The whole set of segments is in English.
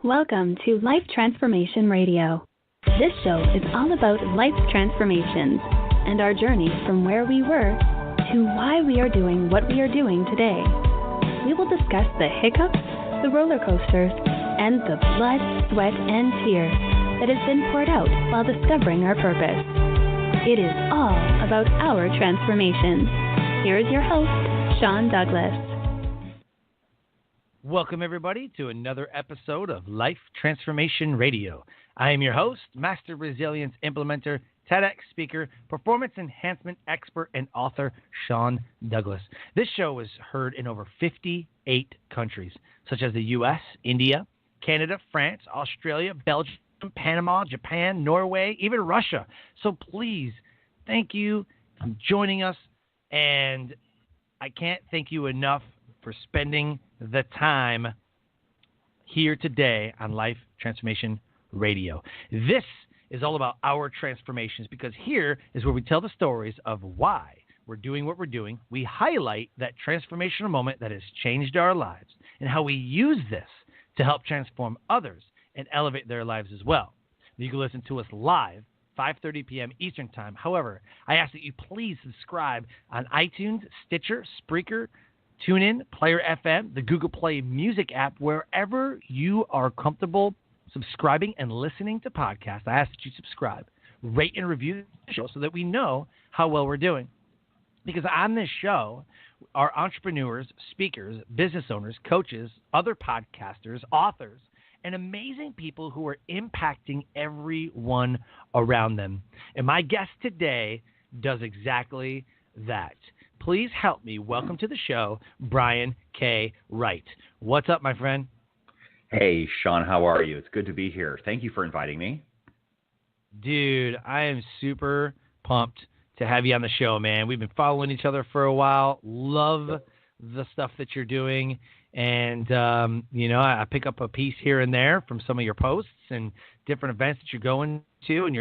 Welcome to Life Transformation Radio. This show is all about life transformations and our journey from where we were to why we are doing what we are doing today. We will discuss the hiccups, the roller coasters, and the blood, sweat, and tears that has been poured out while discovering our purpose. It is all about our transformations. Here is your host, Sean Douglas. Welcome, everybody, to another episode of Life Transformation Radio. I am your host, Master Resilience Implementer, TEDx speaker, performance enhancement expert, and author, Sean Douglas. This show is heard in over 58 countries, such as the U.S., India, Canada, France, Australia, Belgium, Panama, Japan, Norway, even Russia. So please, thank you for joining us, and I can't thank you enough for spending the time here today on Life Transformation Radio. This is all about our transformations, because here is where we tell the stories of why we're doing what we're doing. We highlight that transformational moment that has changed our lives and how we use this to help transform others and elevate their lives as well. You can listen to us live, 5:30 p.m. Eastern Time. However, I ask that you please subscribe on iTunes, Stitcher, Spreaker, TuneIn, Player FM, the Google Play Music app, wherever you are comfortable subscribing and listening to podcasts. I ask that you subscribe, rate, and review the show so that we know how well we're doing. Because on this show are entrepreneurs, speakers, business owners, coaches, other podcasters, authors, and amazing people who are impacting everyone around them. And my guest today does exactly that. Please help me welcome to the show, Brian K. Wright. What's up, my friend? Hey, Sean, how are you? It's good to be here. Thank you for inviting me. Dude, I am super pumped to have you on the show, man. We've been following each other for a while. Love the stuff that you're doing. And, I pick up a piece here and there from some of your posts and different events that you're going to. And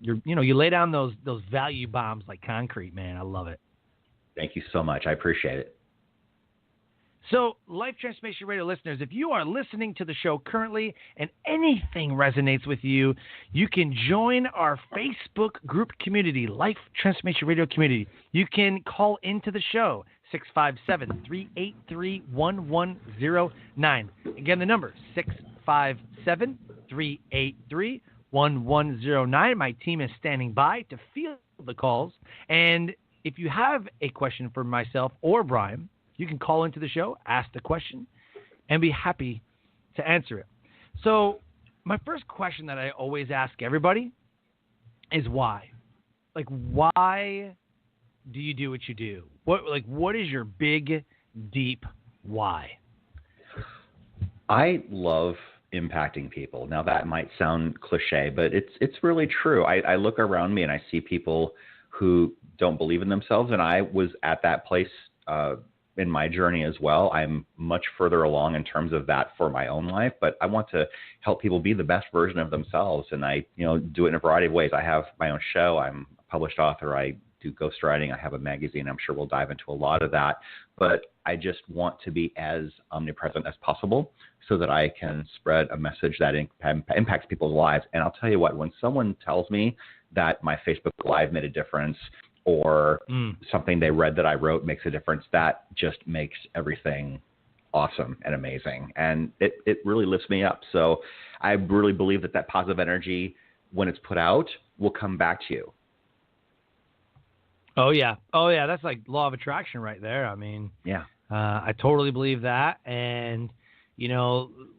you lay down those value bombs like concrete, man. I love it. Thank you so much. I appreciate it. So, Life Transformation Radio listeners, if you are listening to the show currently and anything resonates with you, you can join our Facebook group community, Life Transformation Radio Community. You can call into the show, 657-383-1109. Again, the number, 657-383-1109. My team is standing by to field the calls. And if you have a question for myself or Brian, you can call into the show, ask the question, and be happy to answer it. So my first question that I always ask everybody is why? Like, why do you do what you do? What is your big, deep why? I love impacting people. Now, that might sound cliche, but it's really true. I look around me and I see people who don't believe in themselves, and I was at that place in my journey as well. I'm much further along in terms of that for my own life, but I want to help people be the best version of themselves, and I do it in a variety of ways. I have my own show. I'm a published author. I do ghostwriting. I have a magazine. I'm sure we'll dive into a lot of that, but I just want to be as omnipresent as possible so that I can spread a message that impacts people's lives. And I'll tell you what, when someone tells me that my Facebook Live made a difference, or something they read that I wrote makes a difference, that just makes everything awesome and amazing. And it really lifts me up. So I really believe that positive energy, when it's put out, will come back to you. Oh, yeah. That's like law of attraction right there. I mean, yeah, I totally believe that. And,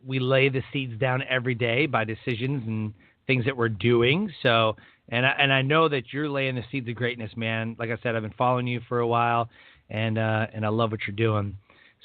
we lay the seeds down every day by decisions and things that we're doing. So, and I know that you're laying the seeds of greatness, man. Like I said, I've been following you for a while, and I love what you're doing.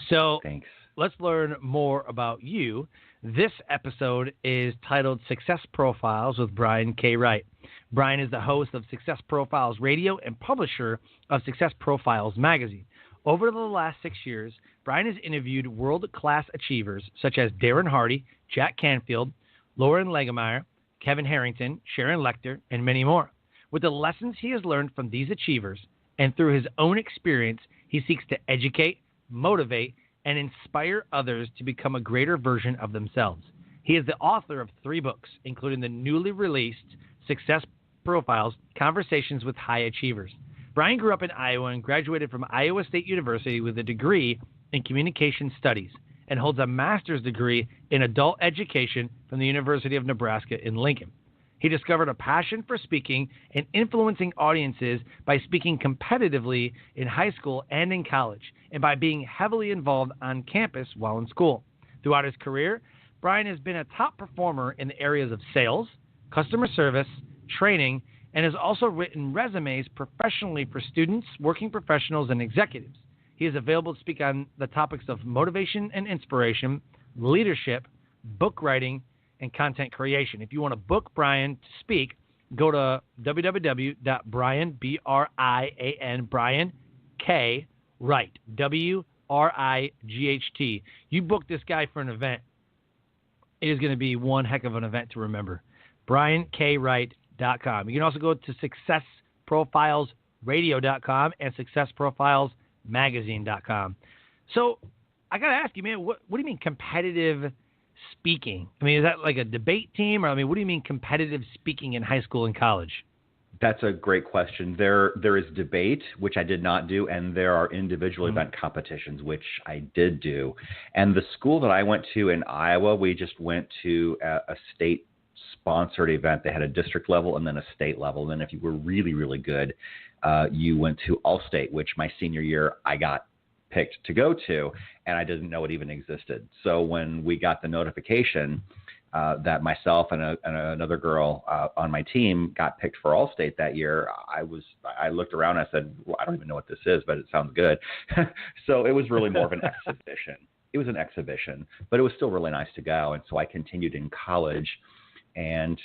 So thanks. Let's learn more about you. This episode is titled Success Profiles with Brian K. Wright. Brian is the host of Success Profiles Radio and publisher of Success Profiles magazine. Over the last 6 years, Brian has interviewed world-class achievers such as Darren Hardy, Jack Canfield, Loral Langemeier, Kevin Harrington, Sharon Lechter, and many more. With the lessons he has learned from these achievers and through his own experience, he seeks to educate, motivate, and inspire others to become a greater version of themselves. He is the author of 3 books, including the newly released Success Profiles, Conversations with High Achievers. Brian grew up in Iowa and graduated from Iowa State University with a degree in Communication Studies and holds a master's degree in adult education from the University of Nebraska in Lincoln. He discovered a passion for speaking and influencing audiences by speaking competitively in high school and in college, and by being heavily involved on campus while in school. Throughout his career, Brian has been a top performer in the areas of sales, customer service, training, and has also written resumes professionally for students, working professionals, and executives. He is available to speak on the topics of motivation and inspiration, leadership, book writing, and content creation. If you want to book Brian to speak, go to www.brian, Brian K Wright, WRIGHT. You book this guy for an event, it is going to be one heck of an event to remember. BrianKWright.com. You can also go to SuccessProfilesRadio.com and SuccessProfilesMagazine.com. So I got to ask you, man, what do you mean competitive speaking? I mean, is that like a debate team? Or, I mean, what do you mean competitive speaking in high school and college? That's a great question. There is debate, which I did not do, and there are individual event competitions, which I did do. And the school that I went to in Iowa, we just went to a state-sponsored event. They had a district level and then a state level. And then if you were really, really good, you went to All-State, which my senior year I got picked to go to, and I didn't know it even existed. So when we got the notification that myself and another girl on my team got picked for All-State that year, I looked around and I said, well, I don't even know what this is, but it sounds good. So it was really more of an exhibition. It was an exhibition, but it was still really nice to go. And so I continued in college and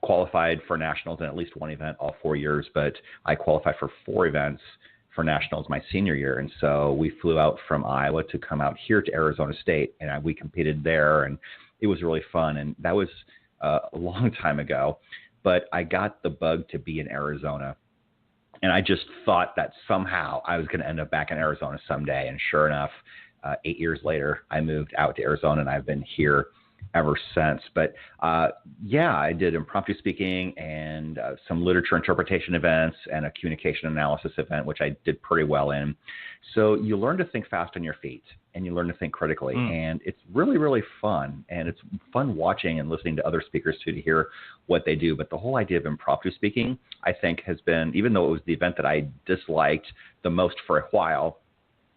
qualified for nationals in at least one event all 4 years, but I qualified for 4 events for nationals my senior year. And so we flew out from Iowa to come out here to Arizona State, and we competed there, and it was really fun. And that was a long time ago, but I got the bug to be in Arizona. And I just thought that somehow I was going to end up back in Arizona someday. And sure enough, 8 years later, I moved out to Arizona, and I've been here ever since. But yeah, I did impromptu speaking and some literature interpretation events and a communication analysis event, which I did pretty well in. So you learn to think fast on your feet, and you learn to think critically. And it's really, really fun. And it's fun watching and listening to other speakers too, to hear what they do. But the whole idea of impromptu speaking, I think, has been, even though it was the event that I disliked the most for a while,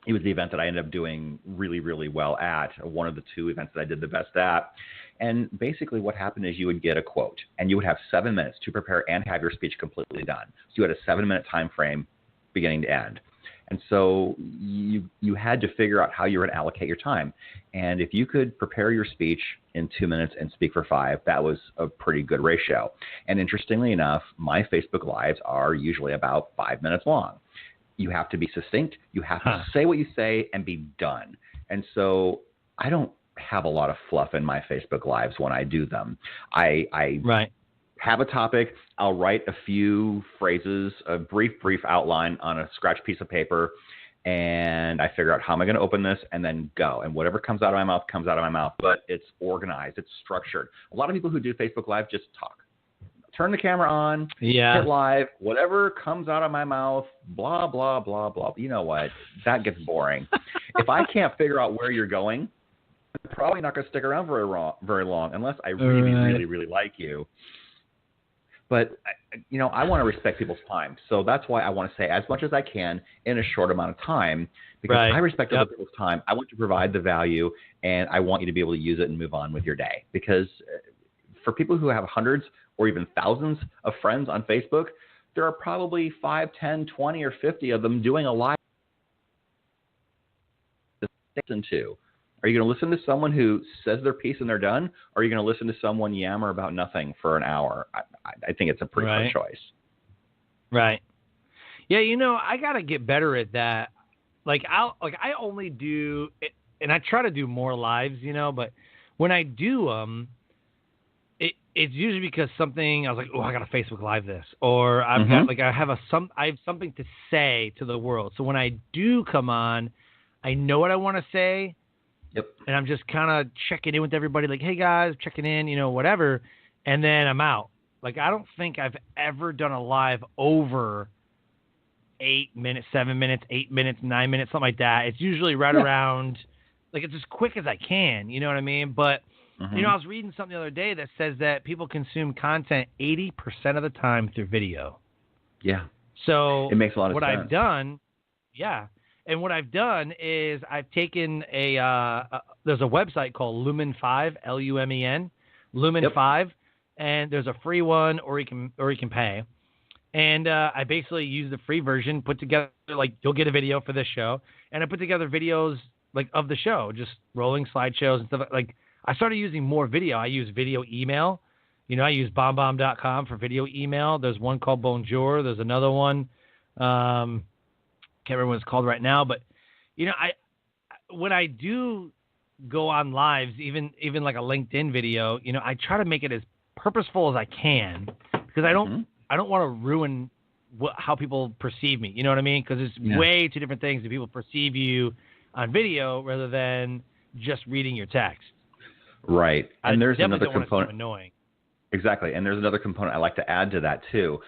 it was the event that I ended up doing really, really well at, one of the 2 events that I did the best at. And basically what happened is you would get a quote, and you would have 7 minutes to prepare and have your speech completely done. So you had a 7-minute time frame beginning to end. And so you had to figure out how you were going to allocate your time. And if you could prepare your speech in 2 minutes and speak for 5, that was a pretty good ratio. And interestingly enough, my Facebook Lives are usually about 5 minutes long. You have to be succinct. You have to say what you say and be done. And so I don't have a lot of fluff in my Facebook Lives when I do them. I have a topic. I'll write a few phrases, a brief outline on a scratch piece of paper, and I figure out how am I going to open this and then go. And whatever comes out of my mouth comes out of my mouth, but it's organized. It's structured. A lot of people who do Facebook Live just talk. Turn the camera on, hit live, whatever comes out of my mouth, blah, blah, blah, blah. You know what? That gets boring. If I can't figure out where you're going, I'm probably not going to stick around very long unless I really, really, really like you. But, you know, I want to respect people's time. So that's why I want to say as much as I can in a short amount of time, because I respect other people's time. I want to provide the value, and I want you to be able to use it and move on with your day. Because for people who have hundreds or even thousands of friends on Facebook, there are probably 5, 10, 20, or 50 of them doing a live to listen to. Are you going to listen to someone who says their piece and they're done? Or are you going to listen to someone yammer about nothing for an hour? I think it's a pretty good choice. Right. Yeah, you know, I got to get better at that. I only do, and I try to do more lives, you know, but when I do it's usually because something I was like, oh, I got to Facebook Live this, or I've got I have something to say to the world. So when I do come on, I know what I want to say, Yep. And I'm just kind of checking in with everybody, like, hey, guys, checking in, whatever. And then I'm out. Like, I don't think I've ever done a live over 8 minutes, 7 minutes, 8 minutes, 9 minutes, something like that. It's usually right around, like, it's as quick as I can. You know what I mean? But, I was reading something the other day that says that people consume content 80% of the time through video. Yeah. So it makes a lot of sense. I've done, and what I've done is I've taken there's a website called Lumen 5, Lumen, Lumen 5, and there's a free one or you can pay. And I basically use the free version, put together, like, you'll get a video for this show, and I put together videos like of the show, just rolling slideshows and stuff. Like, I started using more video. I use video email. I use bombbomb.com for video email. There's one called Bonjour. There's another one. Can't remember what it's called right now. But, when I do go on lives, even like a LinkedIn video, I try to make it as purposeful as I can, because I don't want to ruin how people perceive me. You know what I mean? Because it's way two different things that people perceive you on video rather than just reading your text. Right. And there's another component. Annoying. Exactly. And there's another component I like to add to that too.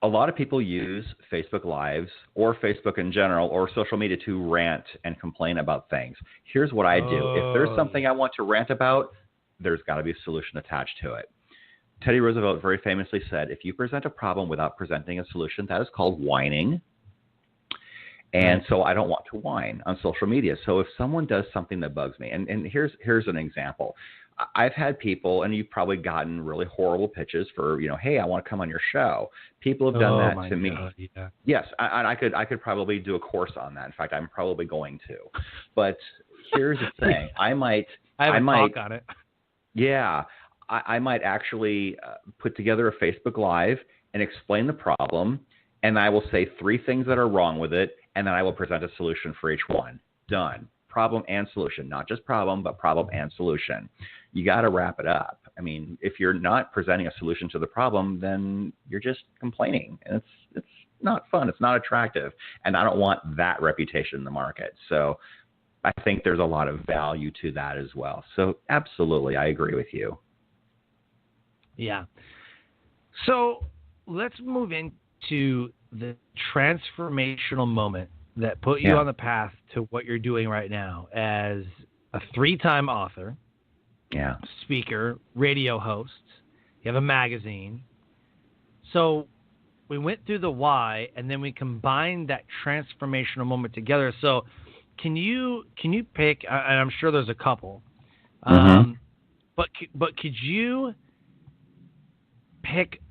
A lot of people use Facebook Lives or Facebook in general or social media to rant and complain about things. Here's what I do. If there's something I want to rant about, there's got to be a solution attached to it. Teddy Roosevelt very famously said, if you present a problem without presenting a solution, that is called whining. And so I don't want to whine on social media. So if someone does something that bugs me, and here's an example. I've had people, and you've probably gotten really horrible pitches for, hey, I want to come on your show. People have done that to me. God, yeah. Yes, I could probably do a course on that. In fact, I'm probably going to. But here's the thing. I might talk on it. Yeah. I might actually put together a Facebook Live and explain the problem, and I will say 3 things that are wrong with it, and then I will present a solution for each one. Done. Problem and solution. Not just problem, but problem and solution. You got to wrap it up. I mean, if you're not presenting a solution to the problem, then you're just complaining, and it's not fun. It's not attractive, and I don't want that reputation in the market. So I think there's a lot of value to that as well. So absolutely, I agree with you. Yeah. So let's move into the transformational moment that put you on the path to what you're doing right now as a 3-time author, speaker, radio host. You have a magazine. So we went through the why, and then we combined that transformational moment together. So can you pick, and I'm sure there's a couple, but could you pick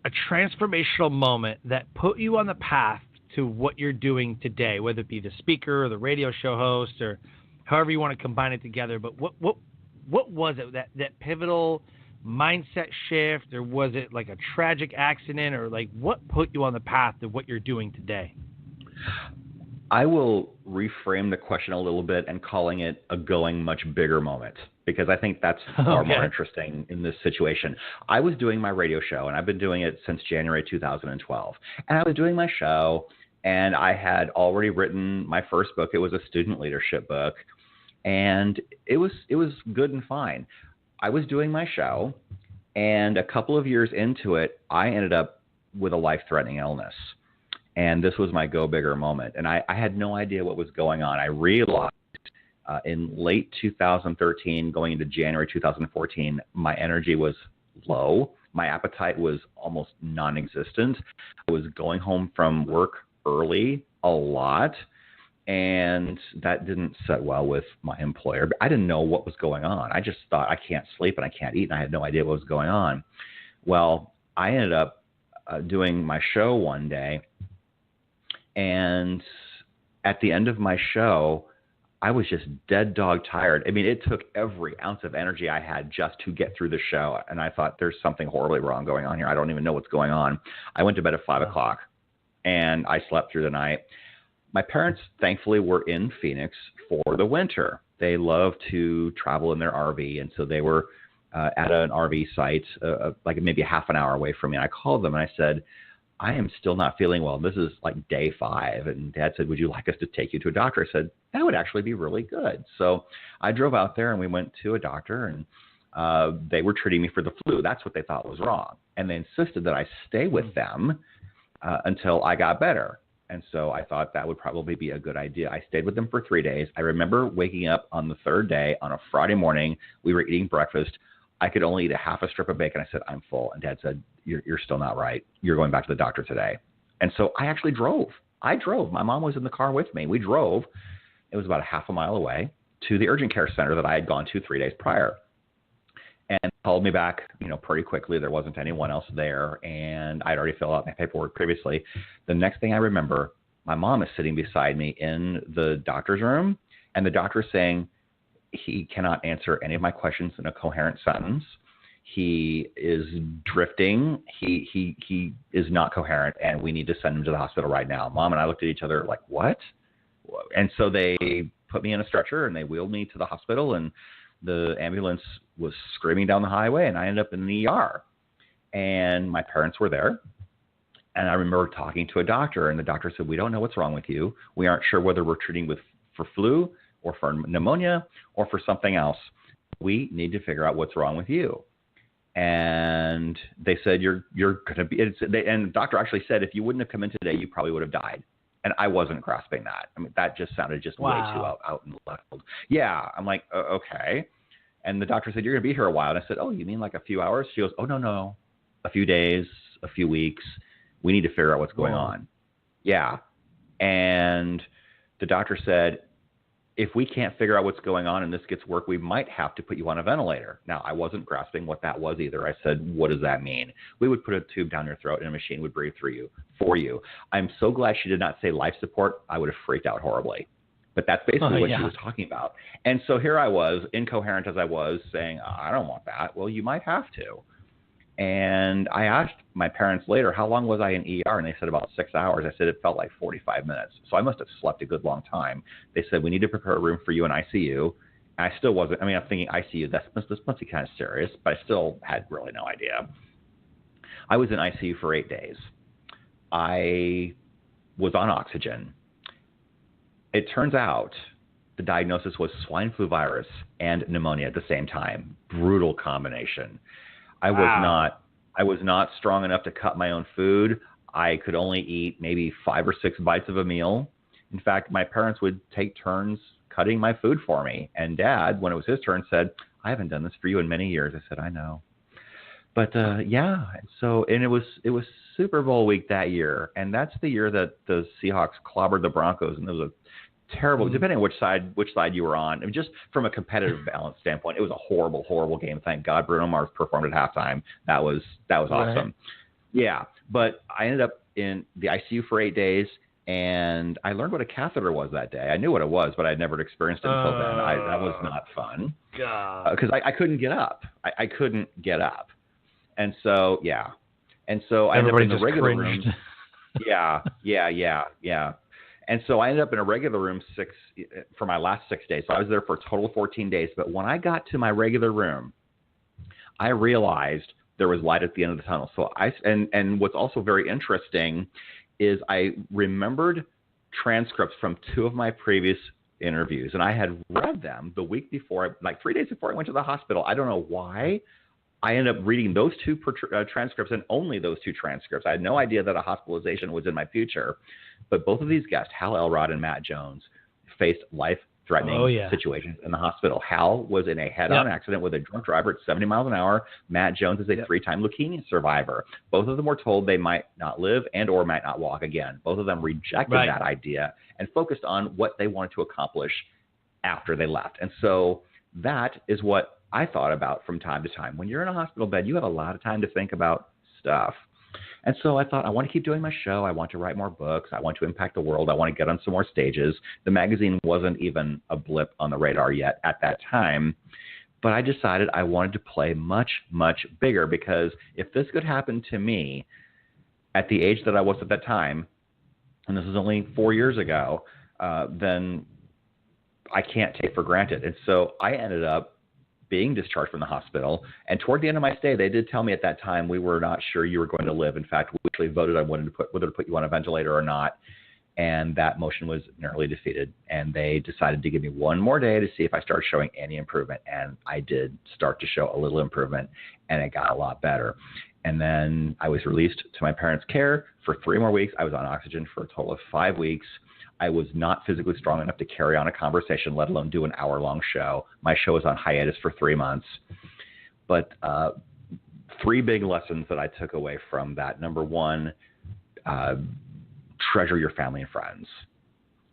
a transformational moment that put you on the path to what you're doing today, whether it be the speaker or the radio show host or however you want to combine it together? But what was it, that pivotal mindset shift, or was it like a tragic accident, or like what put you on the path to what you're doing today? I will reframe the question a little bit and calling it a going much bigger moment, because I think that's far more interesting in this situation. I was doing my radio show, and I've been doing it since January 2012. And I was doing my show, and I had already written my first book. It was a student leadership book, and it was good and fine. I was doing my show, and a couple of years into it, I ended up with a life-threatening illness. And this was my go bigger moment. And I had no idea what was going on. I realized in late 2013, going into January 2014, my energy was low. My appetite was almost non-existent. I was going home from work early a lot, and that didn't set well with my employer. I didn't know what was going on. I just thought, I can't sleep and I can't eat, and I had no idea what was going on. Well, I ended up doing my show one day, and at the end of my show, I was just dead dog tired. I mean, it took every ounce of energy I had just to get through the show. And I thought, there's something horribly wrong going on here. I don't even know what's going on. I went to bed at 5 o'clock, and I slept through the night. My parents, thankfully, were in Phoenix for the winter. They love to travel in their RV, and so they were at an RV site, like maybe half an hour away from me. And I called them, and I said, I am still not feeling well. This is like day 5. And Dad said, would you like us to take you to a doctor? I said, that would actually be really good. So I drove out there and we went to a doctor, and they were treating me for the flu. That's what they thought was wrong. And they insisted that I stay with them until I got better. And so I thought that would probably be a good idea. I stayed with them for 3 days. I remember waking up on the 3rd day on a Friday morning. We were eating breakfast. I could only eat a half a strip of bacon. I said, I'm full. And Dad said, you're still not right. You're going back to the doctor today. And so I actually drove. I drove. My mom was in the car with me. We drove. It was about a half a mile away to the urgent care center that I had gone to 3 days prior. And called me back, pretty quickly. There wasn't anyone else there, and I'd already filled out my paperwork previously. The next thing I remember, my mom is sitting beside me in the doctor's room, and the doctor is saying he cannot answer any of my questions in a coherent sentence. He is drifting. He is not coherent, and we need to send him to the hospital right now. Mom and I looked at each other like, what? And so they put me in a stretcher, and they wheeled me to the hospital, and the ambulance was screaming down the highway, and I ended up in the ER. And my parents were there. And I remember talking to a doctor, and the doctor said, we don't know what's wrong with you. We aren't sure whether we're treating for flu or for pneumonia or for something else. We need to figure out what's wrong with you. And they said, you're going to be, and the doctor actually said, if you wouldn't have come in today, you probably would have died. And I wasn't grasping that. I mean, that just sounded just way too out in the left field. Yeah. I'm like, okay. And the doctor said, you're going to be here a while. And I said, oh, you mean like a few hours? She goes, oh, no. A few days, a few weeks. We need to figure out what's going on. Yeah. And the doctor said, if we can't figure out what's going on and this gets worse, we might have to put you on a ventilator. Now, I wasn't grasping what that was either. I said, what does that mean? We would put a tube down your throat and a machine would breathe through you, for you. I'm so glad she did not say life support. I would have freaked out horribly. But that's basically what she was talking about. And so here I was, incoherent as I was, saying, I don't want that. Well, you might have to. And I asked my parents later, how long was I in ER? And they said about 6 hours. I said, it felt like 45 minutes. So I must have slept a good long time. They said, we need to prepare a room for you in ICU. And I still wasn't, I'm thinking ICU, this must be kind of serious, but I still had really no idea. I was in ICU for 8 days. I was on oxygen. It turns out the diagnosis was swine flu virus and pneumonia at the same time. Brutal combination. I was not strong enough to cut my own food. I could only eat maybe 5 or 6 bites of a meal. In fact, my parents would take turns cutting my food for me. And Dad, when it was his turn, said, I haven't done this for you in many years. I said, I know. But yeah, so and it was Super Bowl week that year, and that's the year that the Seahawks clobbered the Broncos, and it was a terrible, depending on which side you were on. I mean, just from a competitive balance standpoint, it was a horrible game. Thank God Bruno Mars performed at halftime. That was awesome. Right. Yeah, but I ended up in the ICU for 8 days, and I learned what a catheter was that day. I knew what it was, but I'd never experienced it until then. That was not fun because I couldn't get up. I couldn't get up, and so yeah, and so I ended up in the regular room. Yeah. And so I ended up in a regular room for my last 6 days. So I was there for a total of 14 days. But when I got to my regular room, I realized there was light at the end of the tunnel. So and what's also very interesting is I remembered transcripts from 2 of my previous interviews, and I had read them the week before, like 3 days before I went to the hospital. I don't know why. I ended up reading those 2 transcripts and only those 2 transcripts. I had no idea that a hospitalization was in my future. But both of these guests, Hal Elrod and Matt Jones, faced life-threatening situations in the hospital. Hal was in a head-on accident with a drunk driver at 70 miles an hour. Matt Jones is a 3-time leukemia survivor. Both of them were told they might not live and or might not walk again. Both of them rejected that idea and focused on what they wanted to accomplish after they left. And so that is what I thought about from time to time. When you're in a hospital bed, you have a lot of time to think about stuff. And so I thought, I want to keep doing my show. I want to write more books. I want to impact the world. I want to get on some more stages. The magazine wasn't even a blip on the radar yet at that time. But I decided I wanted to play much, much bigger, because if this could happen to me at the age that I was at that time, and this is only 4 years ago, then I can't take for granted. And so I ended up being discharged from the hospital. And toward the end of my stay, they did tell me at that time, we were not sure you were going to live. In fact, we actually voted on whether to put you on a ventilator or not. And that motion was narrowly defeated. And they decided to give me one more day to see if I started showing any improvement. And I did start to show a little improvement, and it got a lot better. And then I was released to my parents' care for 3 more weeks. I was on oxygen for a total of 5 weeks. I was not physically strong enough to carry on a conversation, let alone do an hour-long show. My show was on hiatus for 3 months. But 3 big lessons that I took away from that. Number one, treasure your family and friends,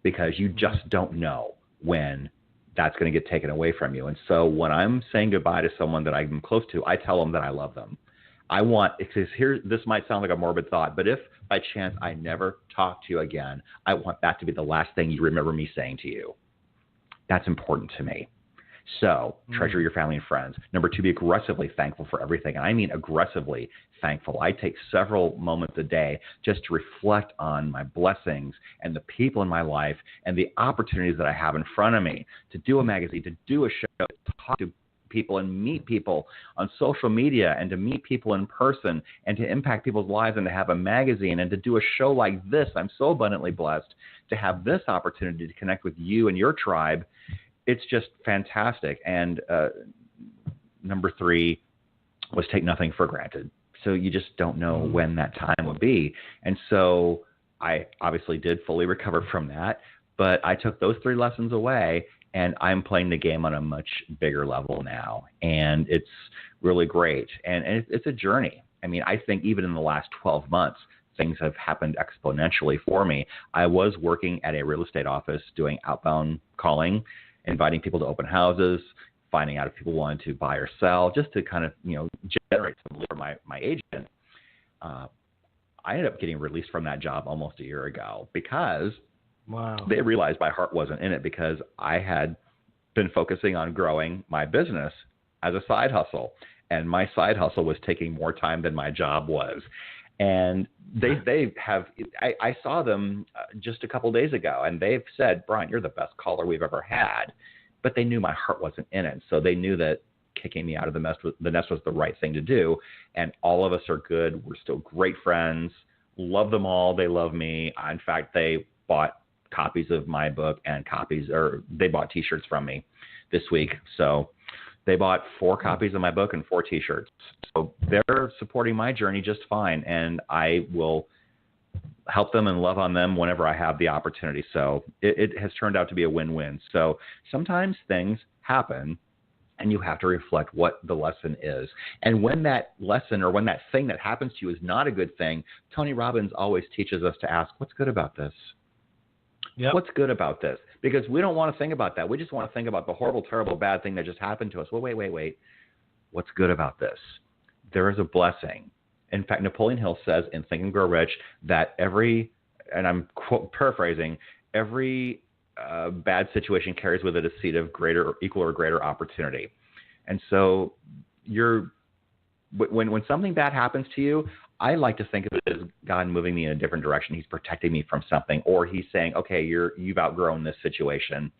because you just don't know when that's going to get taken away from you. And so when I'm saying goodbye to someone that I'm close to, I tell them that I love them. This might sound like a morbid thought, but if by chance I never talk to you again, I want that to be the last thing you remember me saying to you. That's important to me. So treasure your family and friends. Number 2, be aggressively thankful for everything. And I mean aggressively thankful. I take several moments a day just to reflect on my blessings and the people in my life and the opportunities that I have in front of me to do a magazine, to do a show, to talk to people and meet people on social media, and to meet people in person, and to impact people's lives, and to have a magazine, and to do a show like this. I'm so abundantly blessed to have this opportunity to connect with you and your tribe. It's just fantastic. And number 3 was take nothing for granted. So you just don't know when that time will be. And so I obviously did fully recover from that, but I took those 3 lessons away, and I'm playing the game on a much bigger level now. And it's really great. And it's a journey. I mean, I think even in the last 12 months, things have happened exponentially for me. I was working at a real estate office doing outbound calling, inviting people to open houses, finding out if people wanted to buy or sell, just to kind of, generate some lead for my agent. I ended up getting released from that job almost a year ago because they realized my heart wasn't in it, because I had been focusing on growing my business as a side hustle. And my side hustle was taking more time than my job was. And I saw them just a couple days ago, and they've said, Brian, you're the best caller we've ever had. But they knew my heart wasn't in it. So they knew that kicking me out of the nest was the right thing to do. And all of us are good. We're still great friends. Love them all. They love me. In fact, they bought copies of my book and they bought T-shirts from me this week. So they bought 4 copies of my book and 4 T-shirts. So they're supporting my journey just fine, and I will help them and love on them whenever I have the opportunity. So it has turned out to be a win-win. So sometimes things happen, and you have to reflect what the lesson is. And when that lesson or when that thing that happens to you is not a good thing, Tony Robbins always teaches us to ask, what's good about this? Yep. What's good about this? Because we don't want to think about that. We just want to think about the horrible, terrible, bad thing that just happened to us. Well, wait. What's good about this? There is a blessing. In fact, Napoleon Hill says in Think and Grow Rich that and I'm paraphrasing, every bad situation carries with it a seed of equal or greater opportunity. And so when something bad happens to you, I like to think of it as God moving me in a different direction. He's protecting me from something, or he's saying, okay, you've outgrown this situation,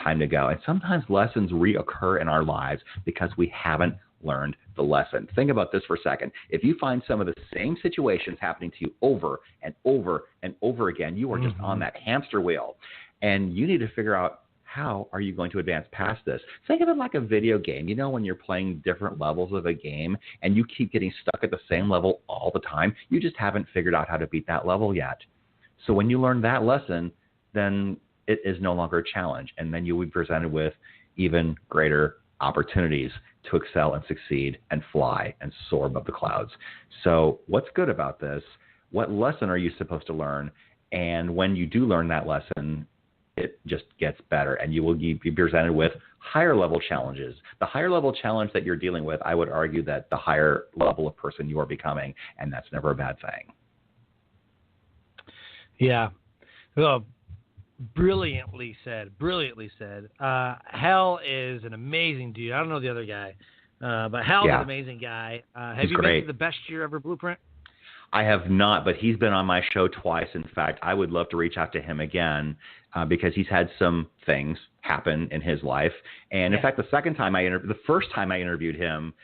time to go. And sometimes lessons reoccur in our lives because we haven't learned the lesson. Think about this for a second. If you find some of the same situations happening to you over and over and over again, you are just on that hamster wheel, and you need to figure out, how are you going to advance past this? Think of it like a video game. When you're playing different levels of a game and you keep getting stuck at the same level all the time, you just haven't figured out how to beat that level yet. So when you learn that lesson, then it is no longer a challenge. And then you will be presented with even greater opportunities to excel and succeed and fly and soar above the clouds. So what's good about this? What lesson are you supposed to learn? And when you do learn that lesson, it just gets better, and you will be presented with higher level challenges. The higher level challenge that you're dealing with, I would argue that the higher level of person you are becoming, and that's never a bad thing. Yeah. Well, brilliantly said. Hal is an amazing dude. I don't know the other guy, but Hal's an amazing guy. Have you been to the Best Year Ever Blueprint? I have not, but he's been on my show twice. In fact, I would love to reach out to him again because he's had some things happen in his life. And in fact, the first time I interviewed him,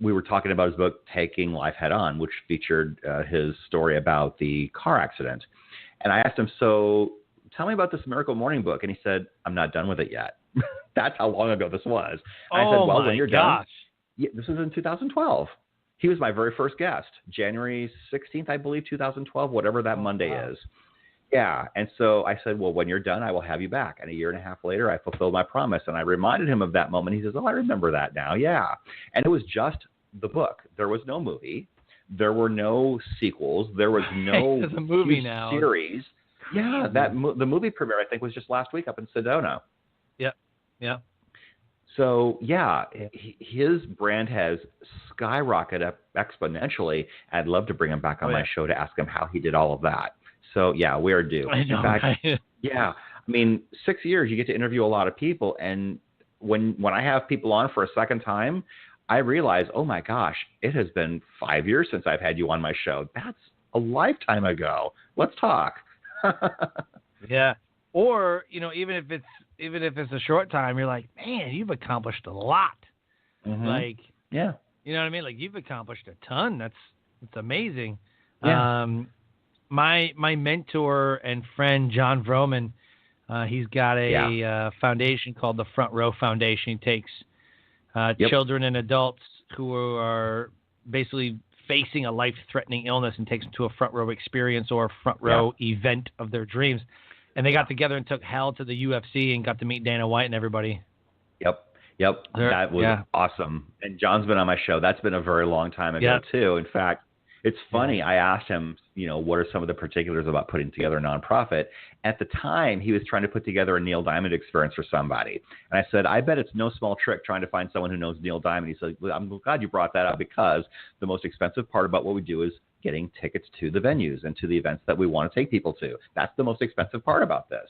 we were talking about his book, Taking Life Head On, which featured his story about the car accident. And I asked him, so tell me about this Miracle Morning book. And he said, I'm not done with it yet. That's how long ago this was. And I said, well, when you're done. Yeah, this was in 2012. He was my very first guest, January 16th, I believe, 2012, whatever that Monday is. Yeah. And so I said, well, when you're done, I will have you back. And a year and a half later, I fulfilled my promise. And I reminded him of that moment. He says, oh, I remember that now. Yeah. And it was just the book. There was no movie. There were no sequels. There was no It's a movie now. Series. Yeah. The movie premiere, I think, was just last week up in Sedona. Yep. Yep. So, yeah, his brand has skyrocketed up exponentially. I'd love to bring him back on my show to ask him how he did all of that. So, yeah, we are due. I know. In fact, yeah, I mean, 6 years, you get to interview a lot of people. And when I have people on for a second time, I realize, oh, my gosh, it has been 5 years since I've had you on my show. That's a lifetime ago. Let's talk. Yeah. Or, even if it's a short time, you're like, man, you've accomplished a lot. Mm-hmm. Like, yeah, you know what I mean? Like, you've accomplished a ton. It's amazing. Yeah. My mentor and friend, John Vroman, he's got a foundation called the Front Row Foundation. He takes children and adults who are basically facing a life-threatening illness and takes them to a front row experience or a front row event of their dreams. And they got together and took Hal to the UFC and got to meet Dana White and everybody. Yep. That was awesome. And John's been on my show. That's been a very long time ago, too. In fact, it's funny. I asked him, what are some of the particulars about putting together a nonprofit? At the time, he was trying to put together a Neil Diamond experience for somebody. And I said, I bet it's no small trick trying to find someone who knows Neil Diamond. He said, well, I'm glad you brought that up because the most expensive part about what we do is getting tickets to the venues and to the events that we want to take people to. That's the most expensive part about this.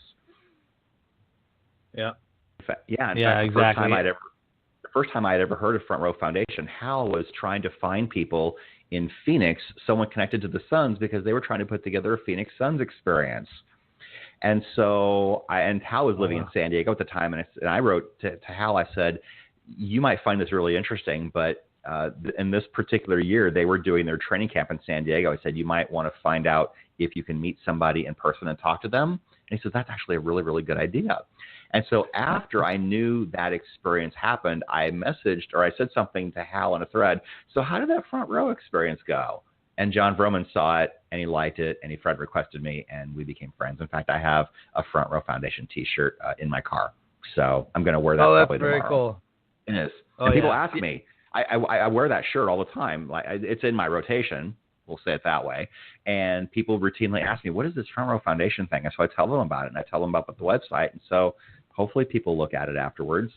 Yeah. Exactly. The first time I'd ever heard of Front Row Foundation, Hal was trying to find people in Phoenix, someone connected to the Suns, because they were trying to put together a Phoenix Suns experience. And so Hal was living in San Diego at the time, and I wrote to Hal, I said, you might find this really interesting, but in this particular year, they were doing their training camp in San Diego. I said, you might want to find out if you can meet somebody in person and talk to them. And he said, that's actually a really, really good idea. And so after I knew that experience happened, I said something to Hal in a thread. So how did that Front Row experience go? And John Vroman saw it, and he liked it, and he friend requested me, and we became friends. In fact, I have a Front Row Foundation T-shirt in my car. So I'm going to wear that probably tomorrow. Oh, that's very cool. It is. And people ask me. I wear that shirt all the time. Like it's in my rotation. We'll say it that way. And people routinely ask me, what is this Front Row Foundation thing? And so I tell them about it, and I tell them about the website. And so hopefully people look at it afterwards.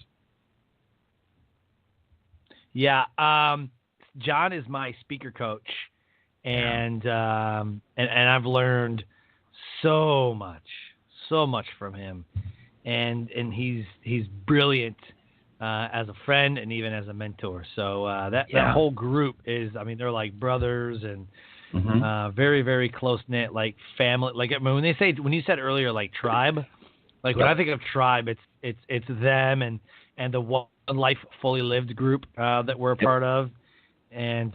Yeah. John is my speaker coach, and I've learned so much from him. And he's brilliant as a friend and even as a mentor. So that whole group is, they're like brothers and very, very close knit, like family. Like when you said earlier, like tribe, like when I think of tribe, it's them and the One Life Fully Lived group that we're a part of. And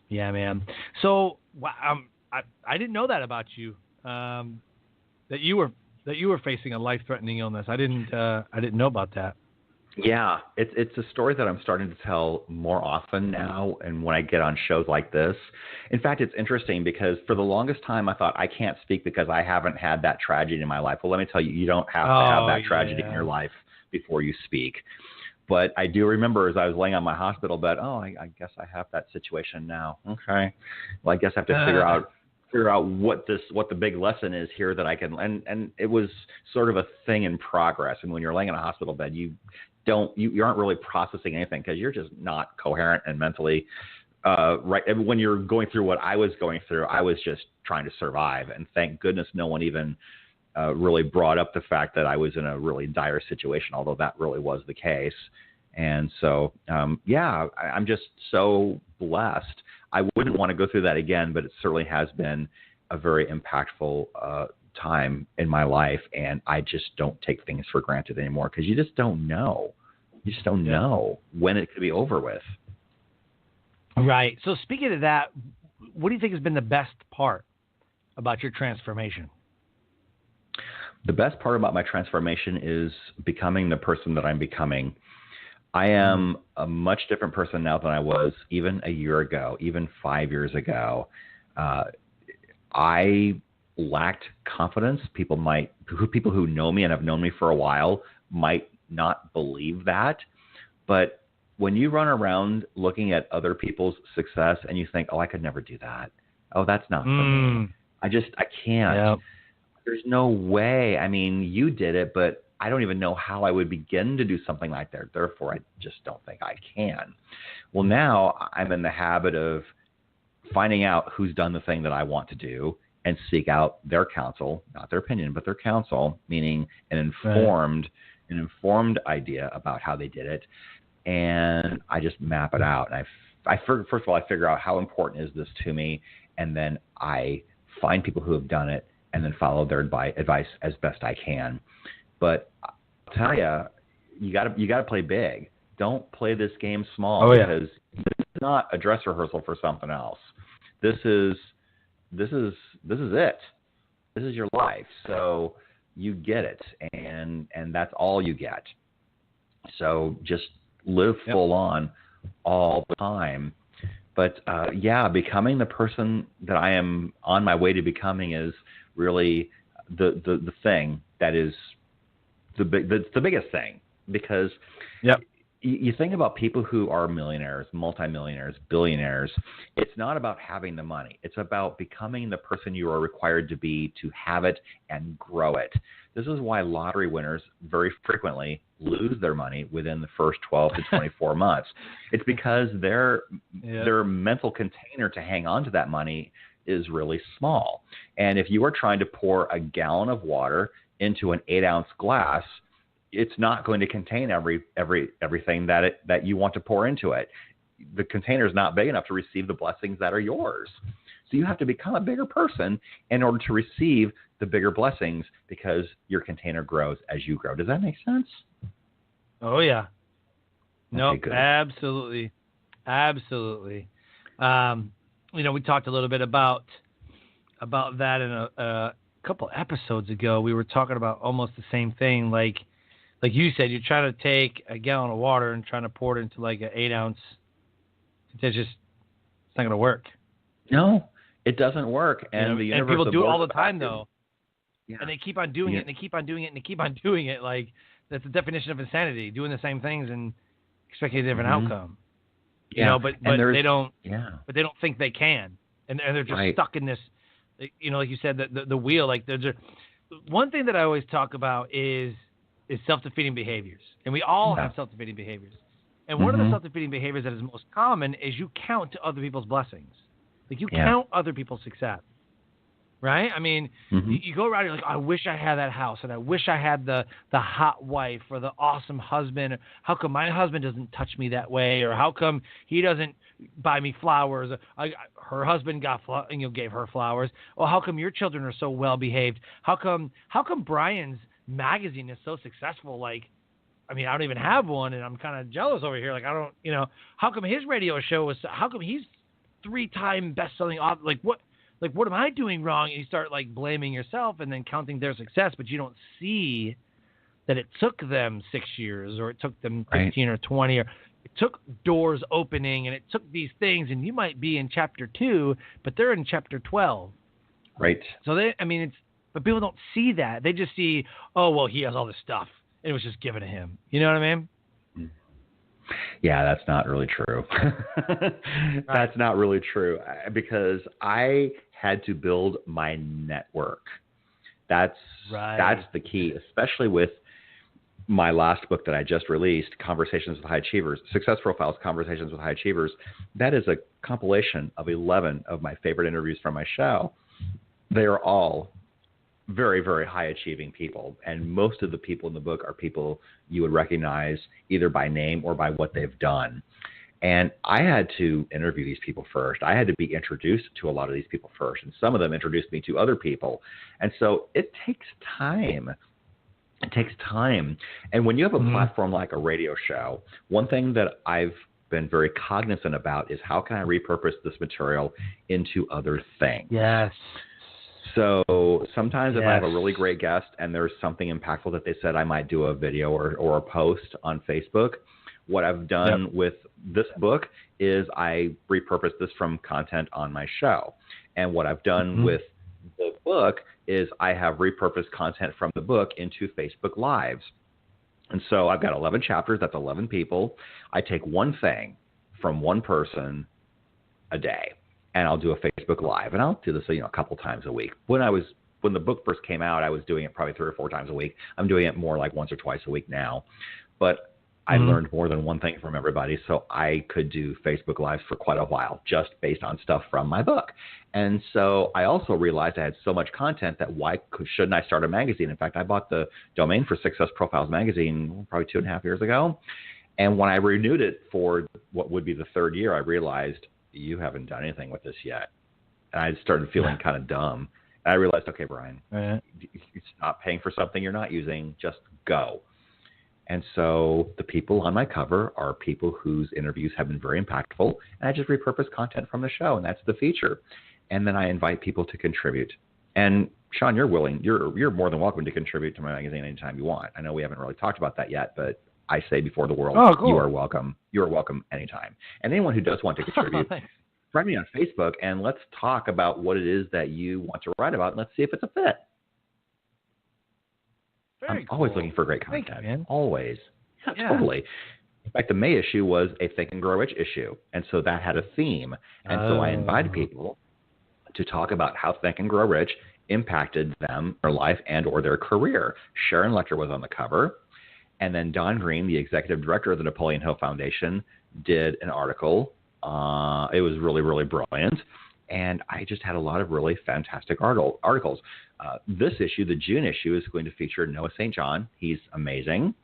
man. So I didn't know that about you, that you were facing a life-threatening illness. I didn't know about that. Yeah, it's a story that I'm starting to tell more often now, and when I get on shows like this. In fact, it's interesting because for the longest time I thought I can't speak because I haven't had that tragedy in my life. Well, let me tell you, you don't have to have that tragedy in your life before you speak. But I do remember as I was laying on my hospital bed, I guess I have that situation now. Okay, well, I guess I have to figure out what the big lesson is here that I can, and it was sort of a thing in progress. And when you're laying in a hospital bed, you aren't really processing anything because you're just not coherent and mentally right. And when you're going through what I was going through, I was just trying to survive. And thank goodness no one even really brought up the fact that I was in a really dire situation, although that really was the case. And so, I'm just so blessed. I wouldn't want to go through that again, but it certainly has been a very impactful time in my life, and I just don't take things for granted anymore because you just don't know. You just don't know when it could be over with. Right. So speaking of that, what do you think has been the best part about your transformation? The best part about my transformation is becoming the person that I'm becoming. I am a much different person now than I was even a year ago, even 5 years ago. I lacked confidence. People who know me and have known me for a while might not believe that. But when you run around looking at other people's success and you think, oh, I could never do that. Oh, that's not for me. I can't. Yep. There's no way. I mean, you did it, but I don't even know how I would begin to do something like that. Therefore, I just don't think I can. Well, now I'm in the habit of finding out who's done the thing that I want to do and seek out their counsel, not their opinion, but their counsel, meaning an informed idea about how they did it. And I just map it out. And first of all, I figure out how important is this to me, and then I find people who have done it and then follow their advice as best I can. But I'll tell you, you got to play big. Don't play this game small, because this is not a dress rehearsal for something else. This is it. This is your life. So you get it, and that's all you get. So just live full on all the time. But becoming the person that I am on my way to becoming is really the thing that is the biggest thing, because you think about people who are millionaires, multimillionaires, billionaires. It's not about having the money. It's about becoming the person you are required to be to have it and grow it. This is why lottery winners very frequently lose their money within the first 12 to 24 months. It's because their mental container to hang on to that money is really small. And if you are trying to pour a gallon of water into an 8-ounce glass, it's not going to contain everything that you want to pour into it. The container is not big enough to receive the blessings that are yours. So you have to become a bigger person in order to receive the bigger blessings, because your container grows as you grow. Does that make sense? Oh, yeah. No, Okay, absolutely. Absolutely. We talked a little bit about that in a couple episodes ago. We were talking about almost the same thing. Like you said, you're trying to take a gallon of water and trying to pour it into like an 8-ounce. It's not going to work. No, it doesn't work. And the universe, and people do it all the time, though. Yeah. And they keep on doing it, and they keep on doing it, and they keep on doing it. Like, that's the definition of insanity, doing the same things and expecting a different outcome. But they don't. Yeah. But they don't think they can, and they're just stuck in this. Like you said, the wheel. Like, one thing that I always talk about is self-defeating behaviors, and we all have self-defeating behaviors. And one of the self-defeating behaviors that is most common is you count to other people's blessings. Like, you count other people's success. Right? I mean, you go around, you're like, I wish I had that house, and I wish I had the hot wife or the awesome husband. How come my husband doesn't touch me that way? Or how come he doesn't buy me flowers? Her husband gave her flowers. Or how come your children are so well behaved? How come Brian's magazine is so successful? Like, I mean, I don't even have one, and I'm kind of jealous over here. Like, I don't, how come his radio show how come he's 3-time best-selling author? What am I doing wrong? And you start blaming yourself and then counting their success, but you don't see that it took them 6 years, or it took them 15 or 20, or it took doors opening, and it took these things, and you might be in chapter 2, but they're in chapter 12. Right. So but people don't see that. They just see, oh, well, he has all this stuff, and it was just given to him. You know what I mean? Yeah, that's not really true. That's not really true, because I had to build my network. That's the key, especially with my last book that I just released, Conversations with High Achievers, Success Profiles, Conversations with High Achievers. That is a compilation of 11 of my favorite interviews from my show. They are all very, very high-achieving people, and most of the people in the book are people you would recognize either by name or by what they've done. And I had to interview these people first. I had to be introduced to a lot of these people first, and some of them introduced me to other people. And so it takes time. It takes time. And when you have a platform like a radio show, one thing that I've been very cognizant about is how can I repurpose this material into other things? Yes. So sometimes if I have a really great guest and there's something impactful that they said, I might do a video or a post on Facebook. What I've done with this book is I repurpose this from content on my show. And what I've done with the book is I have repurposed content from the book into Facebook Lives. And so I've got 11 chapters. That's 11 people. I take one thing from one person a day, and I'll do a Facebook Live. And I'll do this, a couple times a week. When the book first came out, I was doing it probably 3 or 4 times a week. I'm doing it more like once or twice a week now. But I learned more than one thing from everybody, so I could do Facebook Lives for quite a while just based on stuff from my book. And so I also realized I had so much content that shouldn't I start a magazine? In fact, I bought the domain for Success Profiles magazine probably 2.5 years ago. And when I renewed it for what would be the 3rd year, I realized you haven't done anything with this yet. And I started feeling kind of dumb. And I realized, okay, Brian, it's not paying for something you're not using. Just go. And so the people on my cover are people whose interviews have been very impactful, and I just repurpose content from the show, and that's the feature. And then I invite people to contribute. And Sean, you're more than welcome to contribute to my magazine anytime you want. I know we haven't really talked about that yet, but I say before the world, you are welcome. You are welcome anytime. And anyone who does want to contribute, friend me on Facebook, and let's talk about what it is that you want to write about, and let's see if it's a fit. I'm always looking for great content. Thank you, man. Always. Yeah, totally. In fact, the May issue was a Think and Grow Rich issue. And so that had a theme. And so I invited people to talk about how Think and Grow Rich impacted them, their life, and or their career. Sharon Lechter was on the cover. And then Don Green, the executive director of the Napoleon Hill Foundation, did an article. It was really, really brilliant. And I just had a lot of really fantastic articles. This issue, the June issue, is going to feature Noah St. John. He's amazing.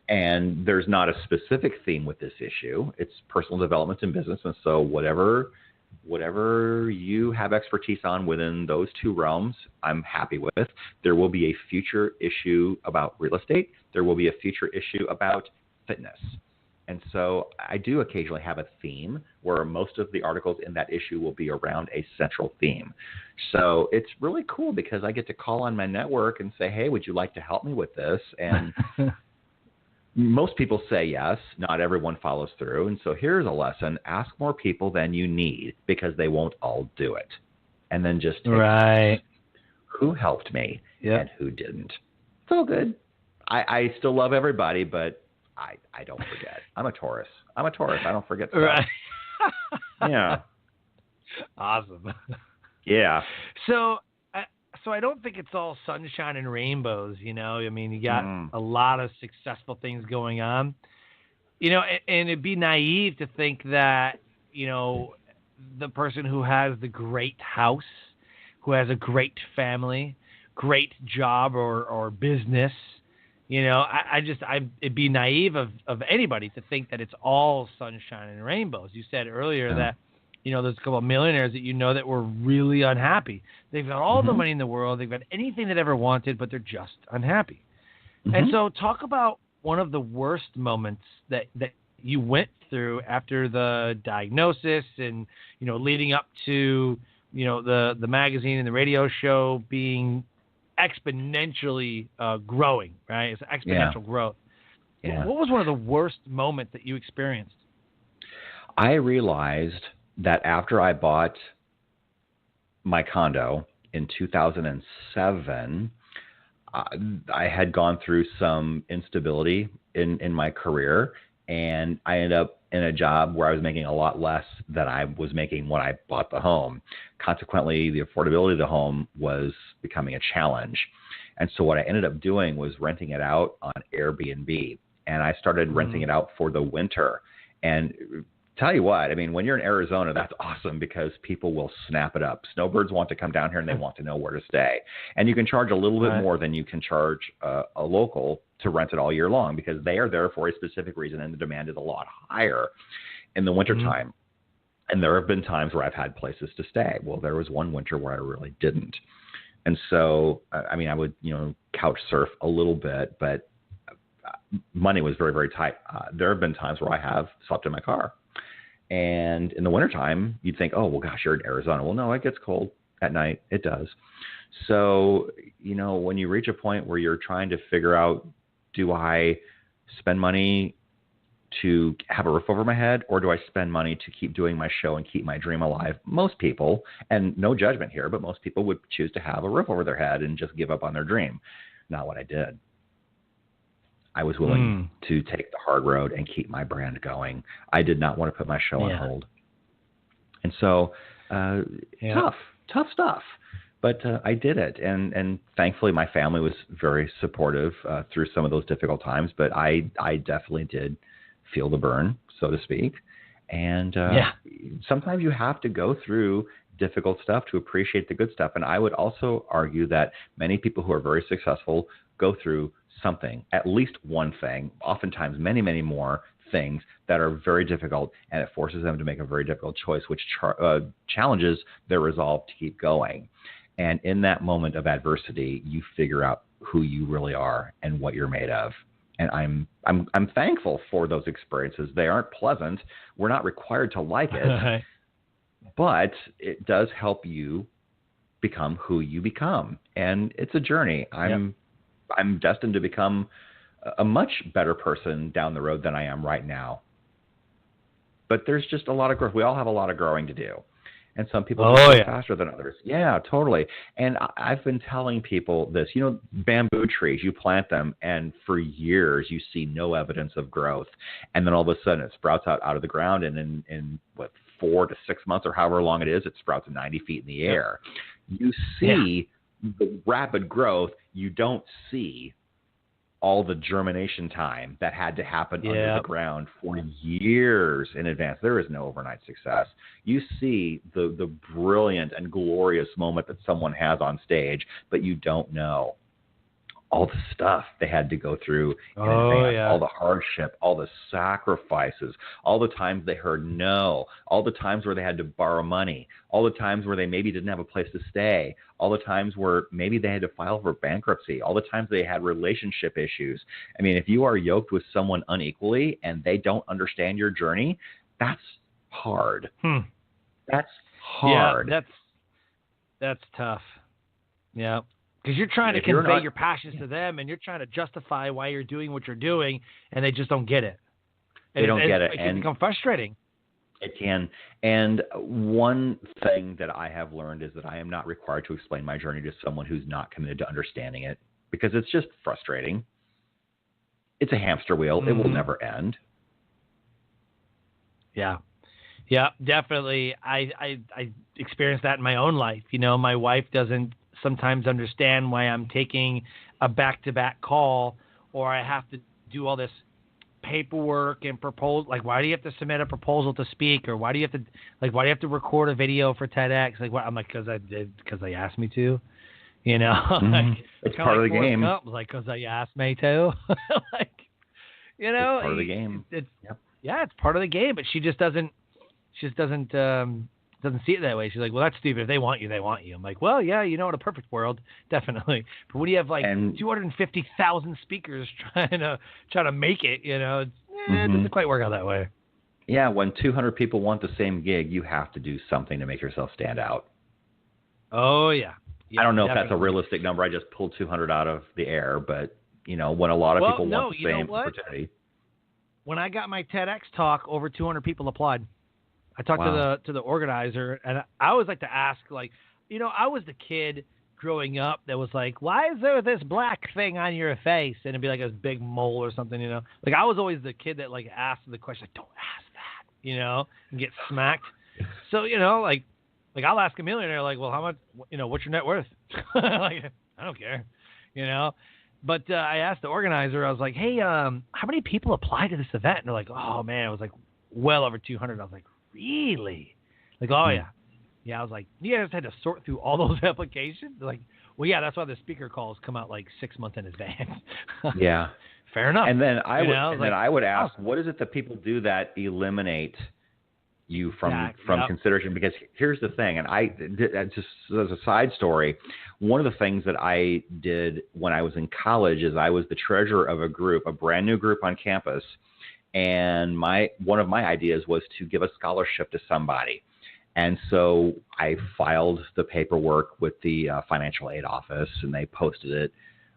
And there's not a specific theme with this issue. It's personal development and business. And so whatever you have expertise on within those 2 realms, I'm happy with. There will be a future issue about real estate. There will be a future issue about fitness. And so I do occasionally have a theme where most of the articles in that issue will be around a central theme. So it's really cool because I get to call on my network and say, hey, would you like to help me with this? And most people say yes. Not everyone follows through. And so here's a lesson. Ask more people than you need because they won't all do it. And then just take who helped me and who didn't. It's all good. I still love everybody, but I don't forget. I'm a Taurus. I don't forget stuff. Right. Yeah. Awesome. Yeah. So I don't think it's all sunshine and rainbows, I mean, you got a lot of successful things going on, and it'd be naive to think that, the person who has the great house, who has a great family, great job or business, it'd be naive of anybody to think that it's all sunshine and rainbows. You said earlier that, there's a couple of millionaires that that were really unhappy. They've got all the money in the world. They've got anything they've ever wanted, but they're just unhappy. And so talk about one of the worst moments that you went through after the diagnosis and, leading up to, the magazine and the radio show being exponentially growing, right? It's exponential growth. Yeah. What was one of the worst moments that you experienced? I realized that after I bought my condo in 2007, I had gone through some instability in my career, and I ended up in a job where I was making a lot less than I was making when I bought the home. Consequently, the affordability of the home was becoming a challenge. And so what I ended up doing was renting it out on Airbnb. And I started renting it out for the winter. And tell you what, I mean, when you're in Arizona, that's awesome because people will snap it up. Snowbirds want to come down here and they want to know where to stay. And you can charge a little bit more than you can charge a local to rent it all year long because they are there for a specific reason and the demand is a lot higher in the wintertime. And there have been times where I've had places to stay. Well, there was one winter where I really didn't. And so, I mean, I would, couch surf a little bit, but money was very, very tight. There have been times where I have slept in my car. And in the wintertime, you'd think, oh, well, gosh, you're in Arizona. Well, no, it gets cold at night. It does. So, when you reach a point where you're trying to figure out, do I spend money to have a roof over my head, or do I spend money to keep doing my show and keep my dream alive? Most people, and no judgment here, but most people would choose to have a roof over their head and just give up on their dream. Not what I did. I was willing to take the hard road and keep my brand going. I did not want to put my show on hold. And so, tough stuff. But I did it. And thankfully, my family was very supportive through some of those difficult times. But I definitely did feel the burn, so to speak. And sometimes you have to go through difficult stuff to appreciate the good stuff. And I would also argue that many people who are very successful go through something, at least one thing, oftentimes many, many more things that are very difficult, and it forces them to make a very difficult choice, which challenges their resolve to keep going. And in that moment of adversity, you figure out who you really are and what you're made of. And I'm thankful for those experiences. They aren't pleasant. We're not required to like it, but it does help you become who you become. And it's a journey. I'm destined to become a much better person down the road than I am right now. But there's just a lot of growth. We all have a lot of growing to do. And some people go faster than others. Yeah, totally. And I've been telling people this, bamboo trees, you plant them, and for years you see no evidence of growth. And then all of a sudden it sprouts out of the ground, and in 4 to 6 months or however long it is, it sprouts 90 feet in the air. You see the rapid growth. You don't see all the germination time that had to happen under the ground for years in advance. There is no overnight success. You see the brilliant and glorious moment that someone has on stage, but you don't know all the stuff they had to go through in advance, all the hardship, all the sacrifices, all the times they heard no, all the times where they had to borrow money, all the times where they maybe didn't have a place to stay, all the times where maybe they had to file for bankruptcy, all the times they had relationship issues. I mean, if you are yoked with someone unequally and they don't understand your journey, that's hard. That's hard. Yeah, that's tough. Yeah. Because you're trying to convey your passions to them, and you're trying to justify why you're doing what you're doing, and they just don't get it. They don't get it. It can become frustrating. It can. And one thing that I have learned is that I am not required to explain my journey to someone who's not committed to understanding it, because it's just frustrating. It's a hamster wheel. It will never end. Yeah. Yeah, definitely. I experienced that in my own life. My wife doesn't sometimes understand why I'm taking a back-to-back call, or I have to do all this paperwork and propose. Like, why do you have to submit a proposal to speak, or why do you have to record a video for TEDx? Like, what? I'm like, because they asked me to, it's part of the game. Like, because they asked me to, it's part of the game. It's part of the game, but she just doesn't see it that way. She's like, well, that's stupid. If they want you, they want you. I'm like, well, yeah, in a perfect world, definitely. But when you have 250,000 speakers trying to make it, it doesn't quite work out that way. Yeah, when 200 people want the same gig, you have to do something to make yourself stand out. Oh, yeah. I don't know if that's a realistic number. I just pulled 200 out of the air, but, when a lot of people want the same opportunity. When I got my TEDx talk, over 200 people applied. I talked to the organizer, and I always like to ask, I was the kid growing up that was like, why is there this black thing on your face? And it'd be like a big mole or something, Like, I was always the kid that, asked the question, don't ask that, and get smacked. So, I'll ask a millionaire, well, how much, what's your net worth? I don't care, But I asked the organizer, I was like, hey, how many people applied to this event? And they're like, oh, man, it was well over 200. I was like, really? Yeah. Yeah, I was like, you guys had to sort through all those applications? They're like, well, yeah, that's why the speaker calls come out 6 months in advance. Yeah. Fair enough. And then I would ask, what is it that people do that eliminate you from consideration, because here's the thing, and I just as a side story, one of the things that I did when I was in college is I was the treasurer of a brand new group on campus, and one of my ideas was to give a scholarship to somebody. And so I filed the paperwork with the financial aid office, and they posted it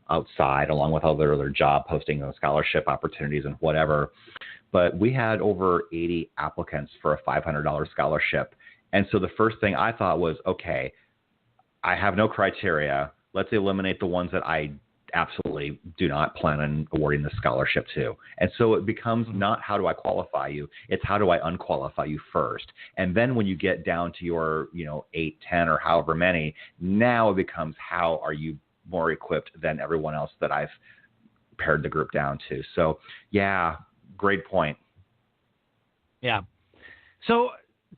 outside along with all their other job posting on scholarship opportunities and whatever. But we had over 80 applicants for a $500 scholarship. And so the first thing I thought was, okay, I have no criteria. Let's eliminate the ones that I absolutely do not plan on awarding the scholarship to. And so it becomes not how do I qualify you, it's how do I unqualify you first. And then when you get down to your, 8, 10, or however many, now it becomes how are you more equipped than everyone else that I've pared the group down to. So yeah, great point. Yeah. So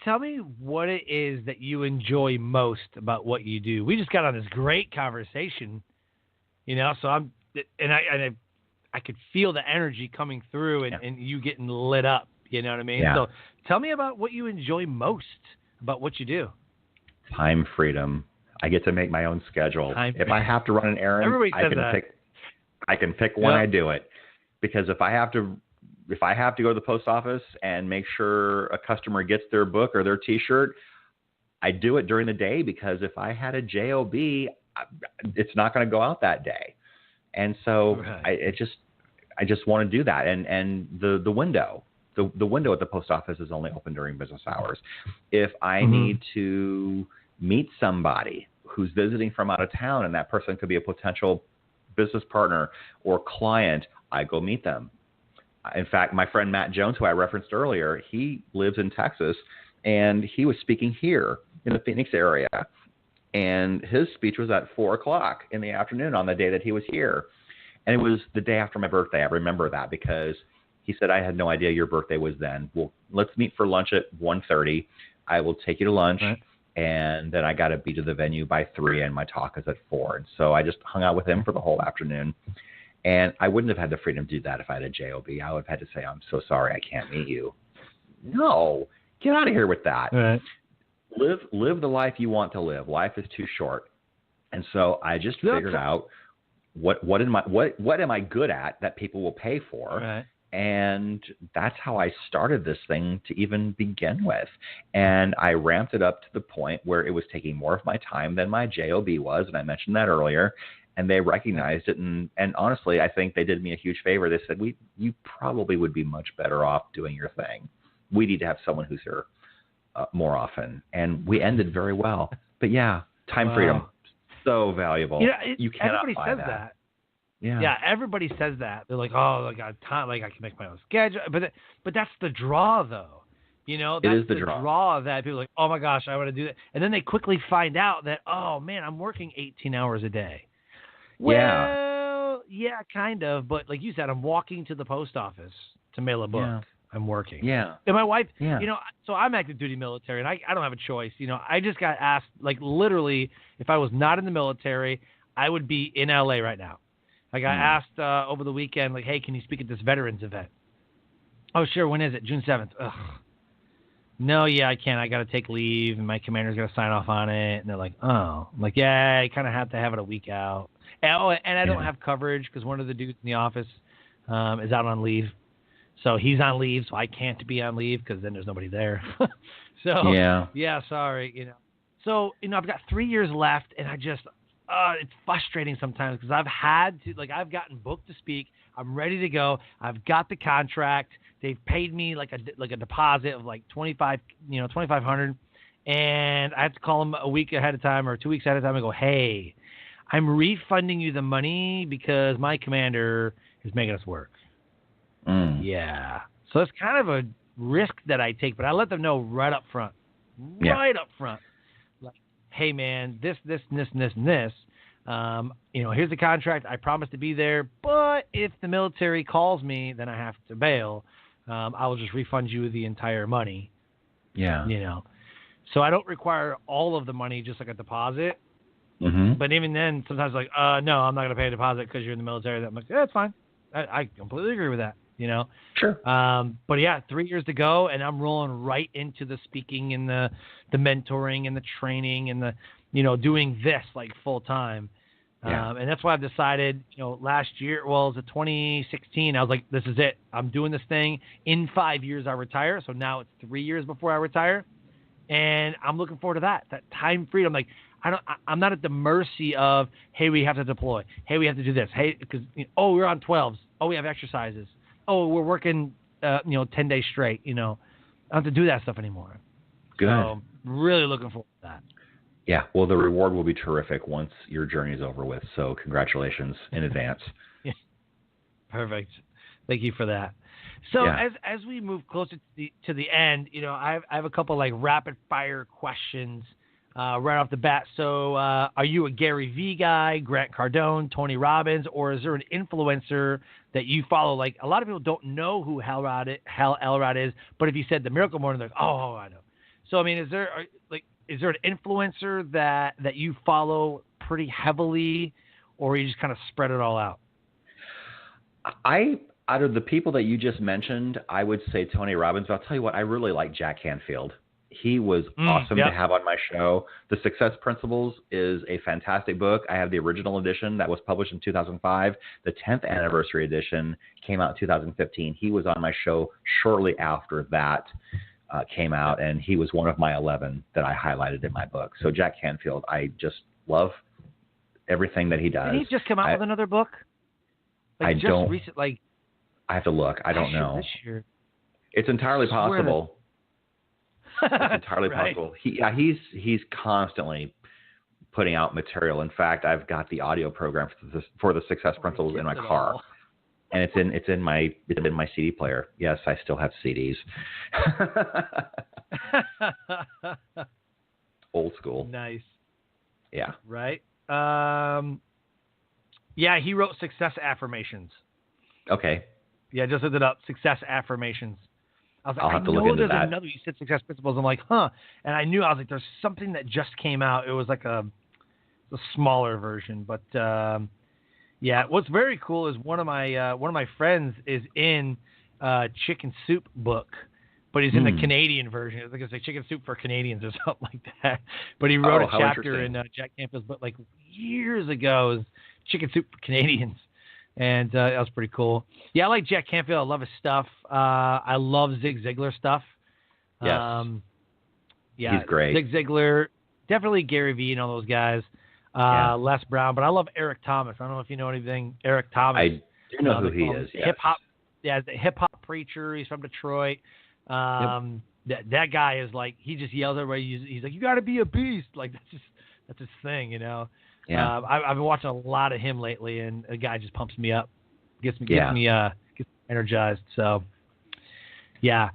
tell me what it is that you enjoy most about what you do. We just got on this great conversation, so I could feel the energy coming through and you getting lit up, you know what I mean? Yeah. So tell me about what you enjoy most about what you do. Time freedom. I get to make my own schedule. If I have to run an errand, I can pick when I do it. Because if I have to go to the post office and make sure a customer gets their book or their T-shirt, I do it during the day, because if I had a JOB, it's not going to go out that day. And so I just want to do that. And the window at the post office is only open during business hours. If I need to meet somebody who's visiting from out of town, and that person could be a potential business partner or client, I go meet them. In fact, my friend Matt Jones, who I referenced earlier, he lives in Texas, and he was speaking here in the Phoenix area. And his speech was at 4:00 in the afternoon on the day that he was here. And it was the day after my birthday. I remember that because he said, I had no idea your birthday was then. Well, let's meet for lunch at 1:30. I will take you to lunch. Right. And then I got to be to the venue by 3, and my talk is at 4. And so I just hung out with him for the whole afternoon. And I wouldn't have had the freedom to do that if I had a JOB. I would have had to say, I'm so sorry, I can't meet you. No, get out of here with that. Right. Live the life you want to live. Life is too short. And so I just figured out what am I good at that people will pay for. Right. And that's how I started this thing to even begin with. And I ramped it up to the point where it was taking more of my time than my JOB was. And I mentioned that earlier. And they recognized it. And honestly, I think they did me a huge favor. They said, you probably would be much better off doing your thing. We need to have someone who's here more often. And we ended very well. But yeah, time freedom, so valuable. You cannot buy that. Yeah, everybody says that. They're like, oh, I got time, like I can make my own schedule. But that's the draw, though. That's it is the draw that people are like, oh my gosh, I want to do that. And then they quickly find out that, oh man, I'm working 18 hours a day. Well, yeah, kind of. But like you said, I'm walking to the post office to mail a book. Yeah. I'm working. Yeah. And my wife, so I'm active duty military, and I don't have a choice. I just got asked, like literally, if I was not in the military, I would be in LA right now. I got asked over the weekend, like, hey, can you speak at this veterans event? Oh, sure. When is it? June 7th. Ugh. No, I can't. I got to take leave, and my commander's got to sign off on it. And they're like, oh. I'm like, yeah, I kind of have to have it a week out. And I don't have coverage because one of the dudes in the office is out on leave. So he's on leave, so I can't be on leave because then there's nobody there. Sorry, So, I've got 3 years left, and I just, it's frustrating sometimes because I've gotten booked to speak. I'm ready to go. I've got the contract. They've paid me like a deposit of like $2,500, and I have to call them a week ahead of time or 2 weeks ahead of time and go, hey, I'm refunding you the money because my commander is making us work. Yeah. So it's kind of a risk that I take, but I let them know right up front. Right up front. Like, hey, man, this, and this. Here's the contract. I promise to be there, but if the military calls me, then I have to bail. I will just refund you the entire money. Yeah. So I don't require all of the money, just like a deposit. Mm-hmm. But even then, sometimes like, no, I'm not going to pay a deposit because you're in the military. I'm like, yeah, that's fine. I completely agree with that. Sure. But yeah, 3 years to go, and I'm rolling right into the speaking and the mentoring and the training and the, doing this like full time. Yeah. And that's why I've decided, last year, well, it was 2016. I was like, this is it. I'm doing this thing. In 5 years, I retire. So now it's 3 years before I retire. And I'm looking forward to that time freedom. Like, I'm not at the mercy of, hey, we have to deploy. Hey, we have to do this. Hey, because, we're on 12s. Oh, we have exercises. Oh, we're working, 10 days straight. I don't have to do that stuff anymore. Good. So really looking forward to that. Yeah, well, the reward will be terrific once your journey is over with. So congratulations in advance. Yeah. Perfect. Thank you for that. So Yeah. as we move closer to the end, I have a couple like rapid fire questions right off the bat. So are you a Gary Vee guy, Grant Cardone, Tony Robbins, or is there an influencer that you follow? Like, a lot of people don't know who Hal Elrod is, but if you said the Miracle Morning, they're like, oh, I know. So I mean, is there an influencer that you follow pretty heavily, or you just kind of spread it all out? Out of the people that you just mentioned, I would say Tony Robbins. But I'll tell you what, I really like Jack Canfield. He was awesome to have on my show. The Success Principles is a fantastic book. I have the original edition that was published in 2005. The 10th anniversary edition came out in 2015. He was on my show shortly after that came out, and he was one of my 11 that I highlighted in my book. So Jack Canfield, I just love everything that he does. Did he just come out with another book? I don't. Like, I have to look. I don't know. This year. It's entirely possible. It's entirely right. possible. He's constantly putting out material. In fact, I've got the audio program for the Success Principles in my car, and it's in my CD player. Yes, I still have CDs. Old school. Nice. Yeah. Right. Yeah, he wrote Success Affirmations. Okay. Yeah, just looked it up. Success Affirmations. I was like, I'll have to look into there's that. another. You said Success Principles. I'm like, huh. And I knew, I was like, there's something that just came out. It was like a smaller version, but yeah. What's very cool is one of my friends is in Chicken Soup book, but he's in the Canadian version. I think it's like Chicken Soup for Canadians or something like that. But he wrote a chapter in Jack Canfield's book like years ago. It was Chicken Soup for Canadians. And that was pretty cool. Yeah, I like Jack Canfield. I love his stuff. I love Zig Ziglar stuff. Yes. Yeah, he's great. Zig Ziglar, definitely Gary Vee and all those guys. Les Brown, but I love Eric Thomas. I don't know if you know anything. Eric Thomas. I do know who he is. Yes. Hip hop. Yeah, the hip hop preacher. He's from Detroit. That guy is like, he just yells at everybody. He's like, you got to be a beast. Like that's his thing, Yeah. I've been watching a lot of him lately, and a guy just pumps me up, gets me energized. So, yeah.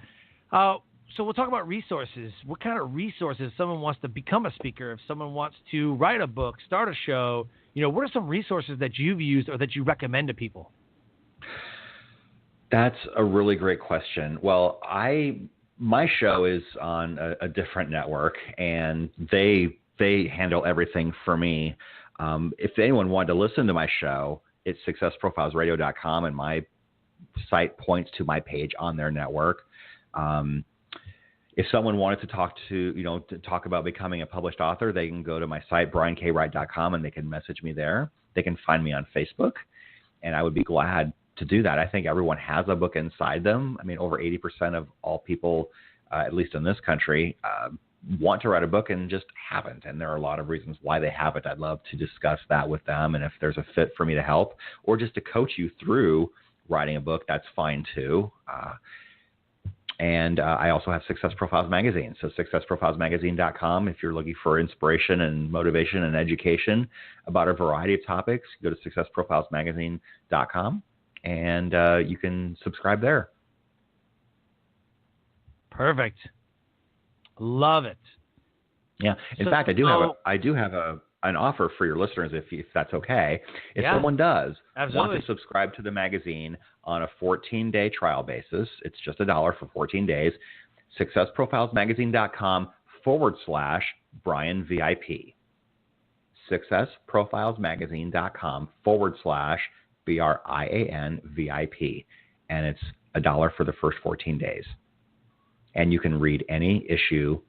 So we'll talk about resources. What kind of resources, if someone wants to become a speaker, if someone wants to write a book, start a show, what are some resources that you've used or that you recommend to people? That's a really great question. Well, my show is on a different network, and they handle everything for me. If anyone wanted to listen to my show, it's successprofilesradio.com, and my site points to my page on their network. If someone wanted to talk about becoming a published author, they can go to my site, briankwright.com, and they can message me there. They can find me on Facebook, and I would be glad to do that. I think everyone has a book inside them. I mean, over 80% of all people, at least in this country, want to write a book and just haven't. And there are a lot of reasons why they haven't. I'd love to discuss that with them. And if there's a fit for me to help or just to coach you through writing a book, that's fine too. And I also have Success Profiles Magazine. So successprofilesmagazine.com. If you're looking for inspiration and motivation and education about a variety of topics, go to successprofilesmagazine.com and you can subscribe there. Perfect. Love it. Yeah. In fact, I do have an offer for your listeners, if that's okay. If someone does want to subscribe to the magazine on a 14-day trial basis, it's just $1 for 14 days. successprofilesmagazine.com/Brian VIP. successprofilesmagazine.com/BRIAN VIP. and it's $1 for the first 14 days. And you can read any issue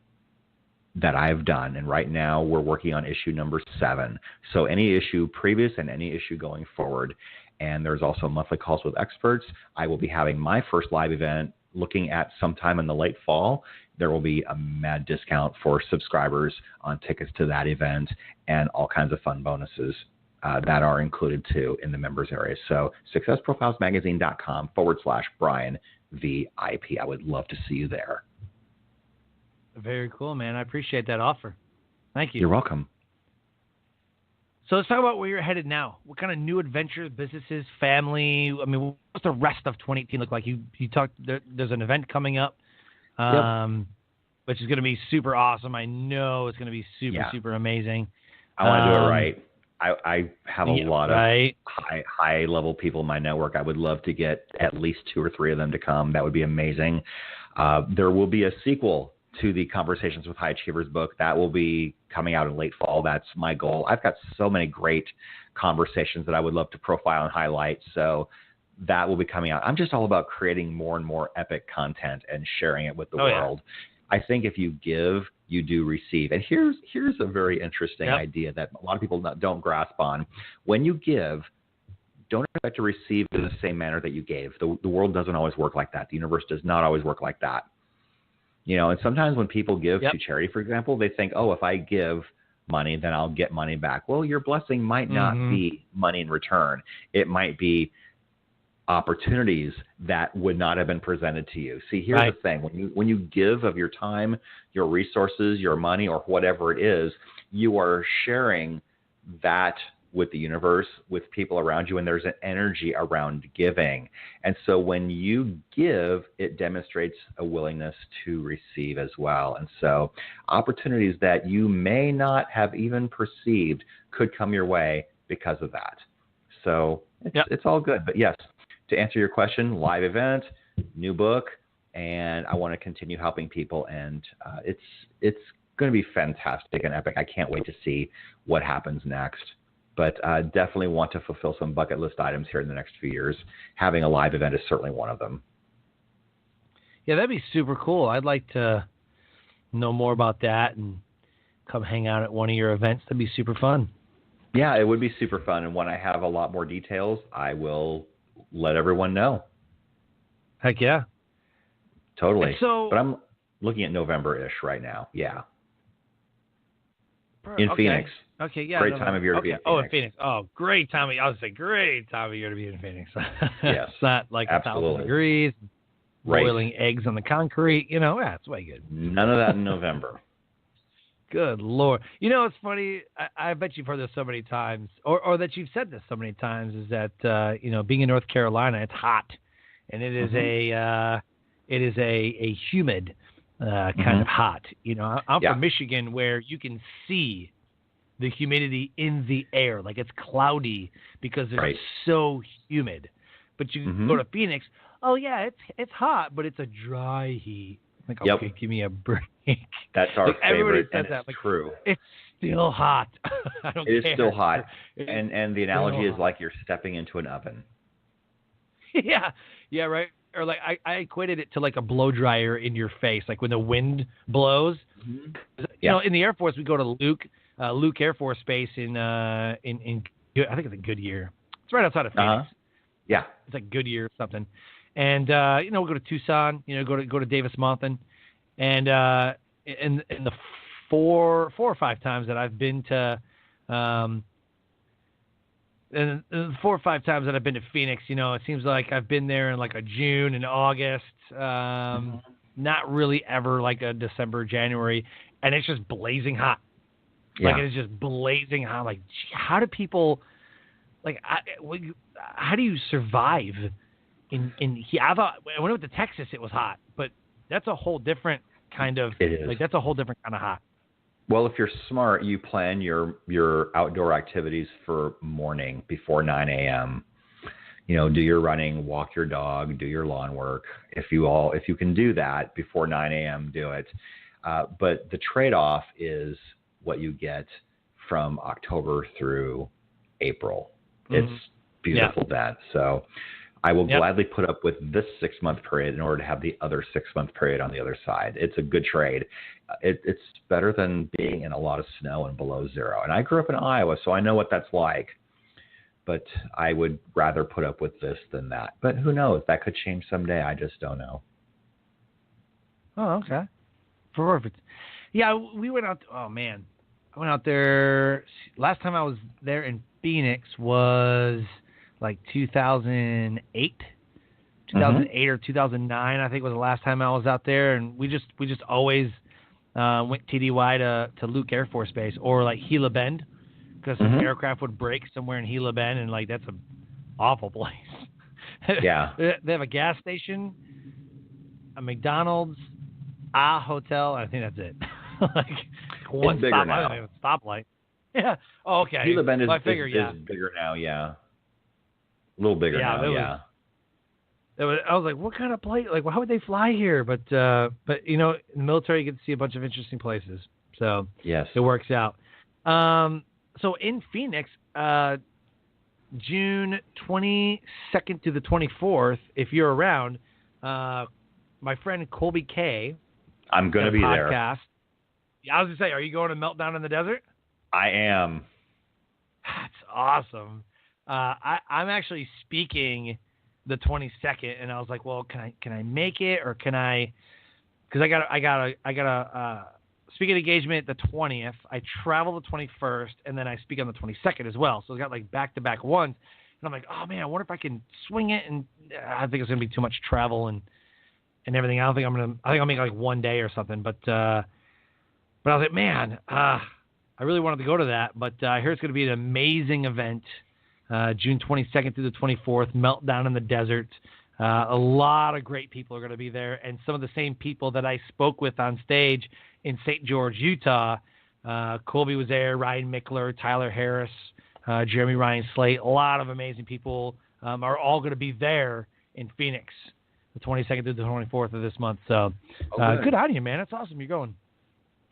that I've done. And right now we're working on issue number 7. So any issue previous and any issue going forward. And there's also monthly calls with experts. I will be having my first live event looking at sometime in the late fall. There will be a mad discount for subscribers on tickets to that event and all kinds of fun bonuses that are included too in the members area. So successprofilesmagazine.com/Brian VIP. I would love to see you there. Very cool, man. I appreciate that offer. Thank you. You're welcome. So let's talk about where you're headed now. What kind of new adventures, businesses, family? I mean, what's the rest of 2018 look like? You talked. There's an event coming up, which is going to be super awesome. I know it's going to be super amazing. I want to do it right. I have a lot of high level people in my network. I would love to get at least 2 or 3 of them to come. That would be amazing. There will be a sequel to the Conversations with High Achievers book. That will be coming out in late fall. That's my goal. I've got so many great conversations that I would love to profile and highlight. So that will be coming out. I'm just all about creating more and more epic content and sharing it with the world. I think if you give, you do receive. And here's a very interesting idea that a lot of people don't grasp on. When you give, don't expect to receive in the same manner that you gave. The world doesn't always work like that. The universe does not always work like that. You know, and sometimes when people give to charity, for example, they think, oh, if I give money, then I'll get money back. Well, your blessing might not be money in return. It might be opportunities that would not have been presented to you. See, here's the thing. When you give of your time, your resources, your money, or whatever it is, you are sharing that with the universe, with people around you, and there's an energy around giving. And so when you give, it demonstrates a willingness to receive as well. And so opportunities that you may not have even perceived could come your way because of that. So it's all good. But yes, to answer your question, live event, new book, and I want to continue helping people. And it's going to be fantastic and epic. I can't wait to see what happens next. But definitely want to fulfill some bucket list items here in the next few years. Having a live event is certainly one of them. Yeah, that'd be super cool. I'd like to know more about that and come hang out at one of your events. That'd be super fun. Yeah, it would be super fun. And when I have a lot more details, I will let everyone know. Heck yeah. Totally. But I'm looking at November-ish right now. Yeah. In Phoenix. Okay, yeah. Great time of year to be in Phoenix. Oh, in Phoenix. Oh, great time. I was saying great time of year to be in Phoenix. Yes. It's not like 1,000 degrees, boiling eggs on the concrete. You know, it's way good. None of that in November. Good Lord. You know, it's funny. I bet you've heard this so many times, or that you've said this so many times, is that, being in North Carolina, it's hot. And it is a humid kind of hot. You know, I'm from Michigan, where you can see the humidity in the air. Like, it's cloudy because it's so humid. But you go to Phoenix, it's hot, but it's a dry heat. Like, okay, give me a break. That's our favorite, says and that. It's true. It's still hot. I don't care. It is still hot. And the analogy is like you're stepping into an oven. Yeah, right. Or like I equated it to like a blow dryer in your face, like when the wind blows. You know, in the Air Force, we go to Luke Air Force Base in I think it's a Goodyear. It's right outside of Phoenix. Yeah, it's like Goodyear or something. And we go to Tucson. Go to Davis-Monthan, and in the four or five times that I've been to. And the 4 or 5 times that I've been to Phoenix, it seems like I've been there in like a June and August, not really ever like a December, January, and it's just blazing hot. Like, it's just blazing hot. Like, gee, how do people, like, how do you survive in here? I thought, when I went to Texas, it was hot, but that's a whole different kind of, that's a whole different kind of hot. Well, if you're smart, you plan your outdoor activities for morning before 9 a.m. Do your running, walk your dog, do your lawn work. If you can do that before 9 a.m., do it. But the trade-off is what you get from October through April. It's beautiful then. So I will Yep. gladly put up with this 6-month period in order to have the other 6-month period on the other side. It's a good trade. It's better than being in a lot of snow and below zero. And I grew up in Iowa, so I know what that's like. But I would rather put up with this than that. But who knows? That could change someday. I just don't know. Oh, okay. Perfect. Yeah, we went out. Oh, man. I went out there. Last time I was there in Phoenix was like 2008. 2008 or 2009, I think, was the last time I was out there. And we just always went TDY to Luke Air Force Base or like Gila Bend, because some aircraft would break somewhere in Gila Bend, and like that's an awful place. Yeah. They have a gas station, a McDonald's, a hotel. I think that's it. Like one stop. I don't even have a stoplight. Yeah. Oh, okay. Gila Bend is bigger now. Yeah. A little bigger now. Yeah. I was like, what kind of place? Like, how would they fly here? But you know, in the military, you get to see a bunch of interesting places. So yes, it works out. So in Phoenix, June 22nd to the 24th, if you're around, my friend Colby K. I'm going to be there. Yeah, I was going to say, are you going to Meltdown in the Desert? I am. That's awesome. I'm actually speaking the 22nd, and I was like, well, can I make it, or can I? Because I got a speaking engagement the 20th. I travel the 21st, and then I speak on the 22nd as well. So I got like back-to-back ones, and I'm like, oh man, I wonder if I can swing it. And I think it's gonna be too much travel and everything. I think I'll make like one day or something. But I was like, man, I really wanted to go to that. But I hear it's gonna be an amazing event. June 22nd through the 24th, Meltdown in the Desert. A lot of great people are going to be there, and some of the same people that I spoke with on stage in St. George, Utah. Colby was there, Ryan Mickler, Tyler Harris, Jeremy Ryan Slate. A lot of amazing people are all going to be there in Phoenix, the 22nd through the 24th of this month. So good on you, man. That's awesome. You're going.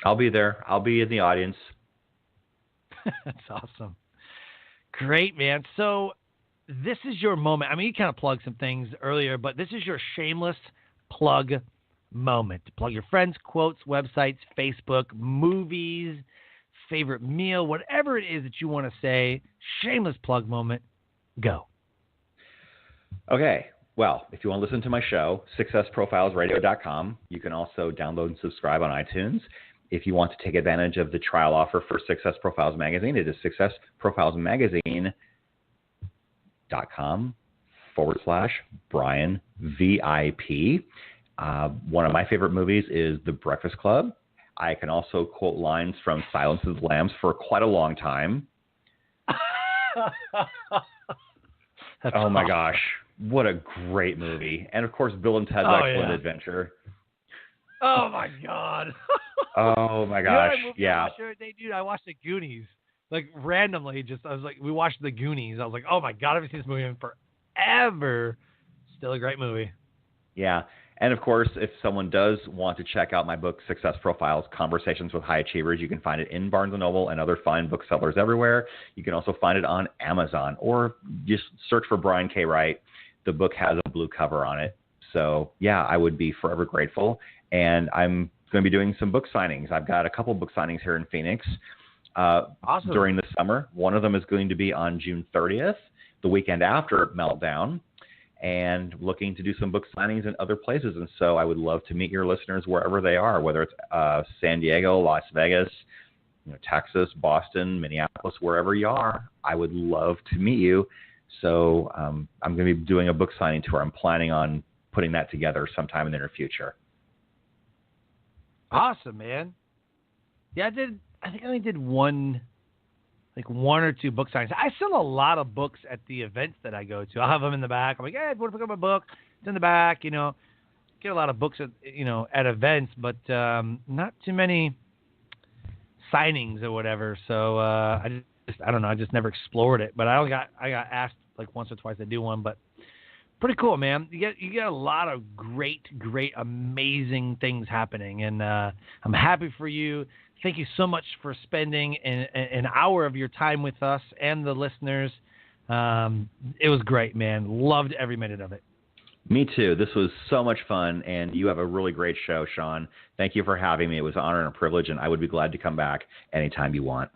I'll be there. I'll be in the audience. That's awesome. Great, man. So this is your moment. I mean, you kind of plugged some things earlier, but this is your shameless plug moment. Plug your friends, quotes, websites, Facebook, movies, favorite meal, whatever it is that you want to say. Shameless plug moment. Go. Okay. Well, if you want to listen to my show, successprofilesradio.com. You can also download and subscribe on iTunes. If you want to take advantage of the trial offer for Success Profiles Magazine, it is successprofilesmagazine.com/Brian VIP. One of my favorite movies is The Breakfast Club. I can also quote lines from Silence of the Lambs for quite a long time. Oh my gosh, what a great movie. And of course, Bill and Ted's Excellent Adventure. Oh my God. Oh my gosh. Yeah. Dude, I watched the Goonies. Like randomly, we watched the Goonies. I was like, oh my God, I've seen this movie in forever. Still a great movie. Yeah. And of course, if someone does want to check out my book, Success Profiles, Conversations with High Achievers, you can find it in Barnes & Noble and other fine booksellers everywhere. You can also find it on Amazon, or just search for Brian K. Wright. The book has a blue cover on it. So yeah, I would be forever grateful. And I'm going to be doing some book signings. I've got a couple book signings here in Phoenix awesome. During the summer. One of them is going to be on June 30th, the weekend after Meltdown, and looking to do some book signings in other places. And so I would love to meet your listeners wherever they are, whether it's San Diego, Las Vegas, Texas, Boston, Minneapolis, wherever you are. I would love to meet you. So I'm going to be doing a book signing tour. I'm planning on putting that together sometime in the near future. Awesome, man. Yeah, I think I only did one or two book signings. I sell a lot of books at the events that I go to. I'll have them in the back. I'm like, hey, if you want to pick up my book, it's in the back. Get a lot of books at events, but not too many signings or whatever. So I don't know. I just never explored it. But I got asked like once or twice to do one, but. Pretty cool, man. You get a lot of great, amazing things happening, and I'm happy for you. Thank you so much for spending an hour of your time with us and the listeners. It was great, man. Loved every minute of it. Me too. This was so much fun, and you have a really great show, Sean. Thank you for having me. It was an honor and a privilege, and I would be glad to come back anytime you want.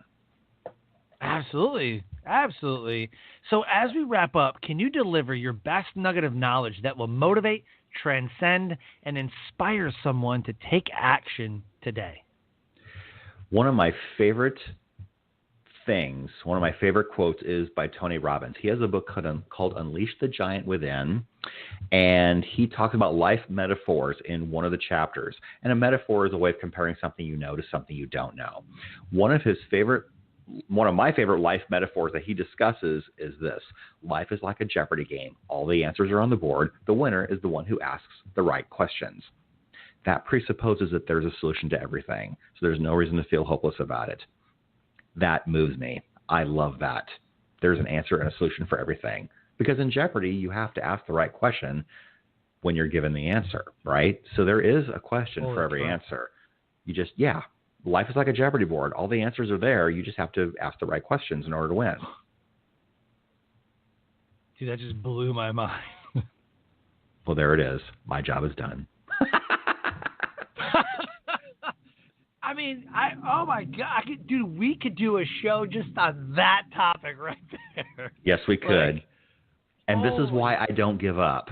Absolutely. Absolutely. So as we wrap up, can you deliver your best nugget of knowledge that will motivate, transcend, and inspire someone to take action today? One of my favorite quotes is by Tony Robbins. He has a book called Unleash the Giant Within, and he talks about life metaphors in one of the chapters. And a metaphor is a way of comparing something you know to something you don't know. One of my favorite life metaphors that he discusses is this: life is like a Jeopardy game. All the answers are on the board. The winner is the one who asks the right questions. That presupposes that there's a solution to everything, so there's no reason to feel hopeless about it. That moves me. I love that. There's an answer and a solution for everything. Because in Jeopardy, you have to ask the right question when you're given the answer, right? So there is a question for every answer. Life is like a Jeopardy board. All the answers are there. You just have to ask the right questions in order to win. Dude, that just blew my mind. Well, there it is. My job is done. I mean, oh my God, dude, we could do a show just on that topic right there. Yes, we could. And this is why I don't give up.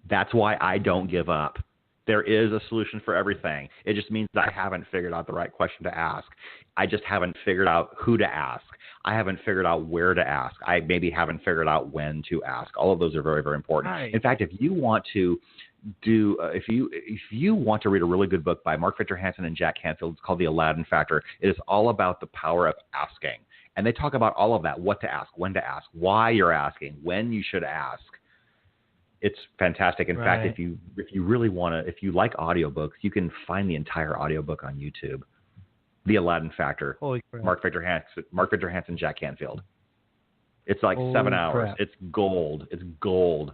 That's why I don't give up. There is a solution for everything. It just means that I haven't figured out the right question to ask. I just haven't figured out who to ask. I haven't figured out where to ask. I maybe haven't figured out when to ask. All of those are very, very important. Right. In fact, if you want to if you want to read a really good book by Mark Victor Hansen and Jack Canfield, it's called The Aladdin Factor. It is all about the power of asking. And they talk about all of that: what to ask, when to ask, why you're asking, when you should ask. It's fantastic. In fact, if you really want to, if you like audiobooks, you can find the entire audiobook on YouTube. The Aladdin Factor. Holy crap. Mark Victor Hansen, Jack Canfield. It's like 7 hours. Crap. It's gold. It's gold.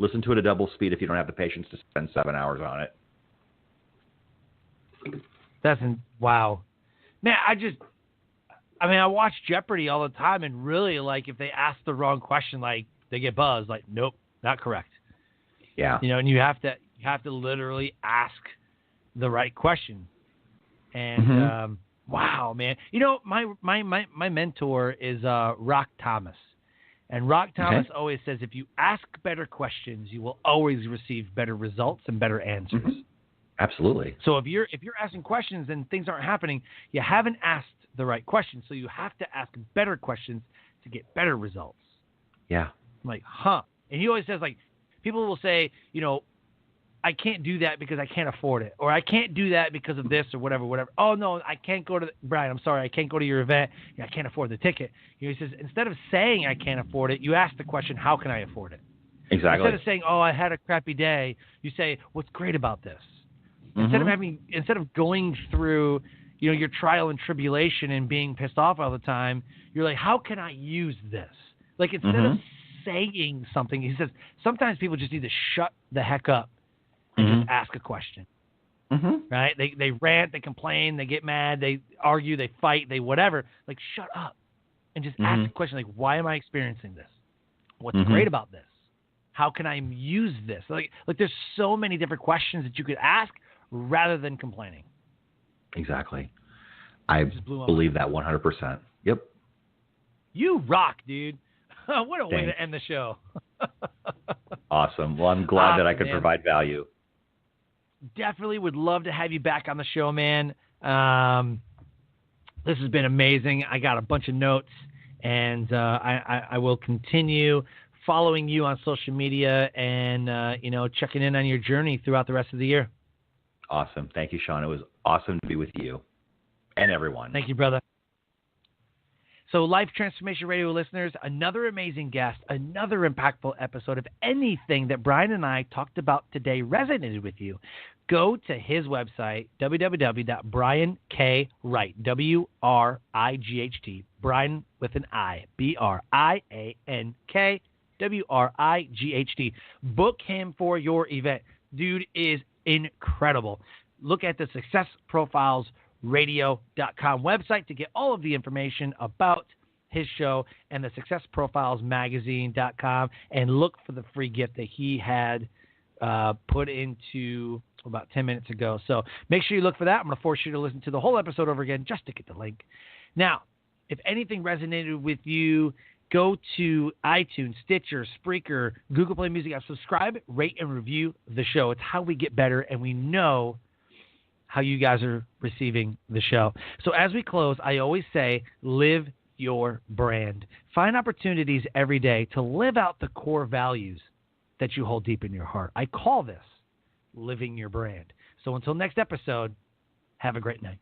Listen to it at double speed if you don't have the patience to spend 7 hours on it. Wow. Man, I watch Jeopardy all the time, and really, like, if they ask the wrong question, like, they get buzzed. Like, nope, not correct. Yeah. And you have to literally ask the right question. And wow, man. My mentor is Rock Thomas. And Rock Thomas always says, if you ask better questions, you will always receive better results and better answers. Mm-hmm. Absolutely. So if you're asking questions and things aren't happening, you haven't asked the right questions. So you have to ask better questions to get better results. Yeah. I'm like, And he always says, like, people will say, I can't do that because I can't afford it, or I can't do that because of this or whatever. Oh no, I can't go to Brian. I'm sorry, I can't go to your event. I can't afford the ticket. He says, instead of saying I can't afford it, you ask the question, how can I afford it? Exactly. Instead of saying, oh, I had a crappy day, you say, what's great about this? Instead of going through, your trial and tribulation and being pissed off all the time, you're like, how can I use this? Like, instead of saying something, he says, sometimes people just need to shut the heck up and just ask a question. Right? They rant, they complain, they get mad, they argue, they fight, they whatever. Like, shut up and just ask a question, like, why am I experiencing this? What's great about this? How can I use this? Like there's so many different questions that you could ask rather than complaining. Exactly. I believe that 100%. Yep. You rock, dude. What a way to end the show. Awesome. Well, I'm glad that I could provide value. Definitely would love to have you back on the show, man. This has been amazing. I got a bunch of notes, and I will continue following you on social media and, checking in on your journey throughout the rest of the year. Awesome. Thank you, Sean. It was awesome to be with you and everyone. Thank you, brother. So, Life Transformation Radio listeners, another amazing guest, another impactful episode. If anything that Brian and I talked about today resonated with you, go to his website, www.briankWright, WRIGHT, Brian with an I, BRIANKWRIGHT. Book him for your event. Dude is incredible. Look at the successprofilesradio.com website to get all of the information about his show and the successprofilesmagazine.com and look for the free gift that he had put into about 10 minutes ago. So make sure you look for that. I'm going to force you to listen to the whole episode over again just to get the link. Now, if anything resonated with you, go to iTunes, Stitcher, Spreaker, Google Play Music app. Subscribe, rate, and review the show. It's how we get better, and we know how you guys are receiving the show. So as we close, I always say, live your brand. Find opportunities every day to live out the core values that you hold deep in your heart. I call this living your brand. So until next episode, have a great night.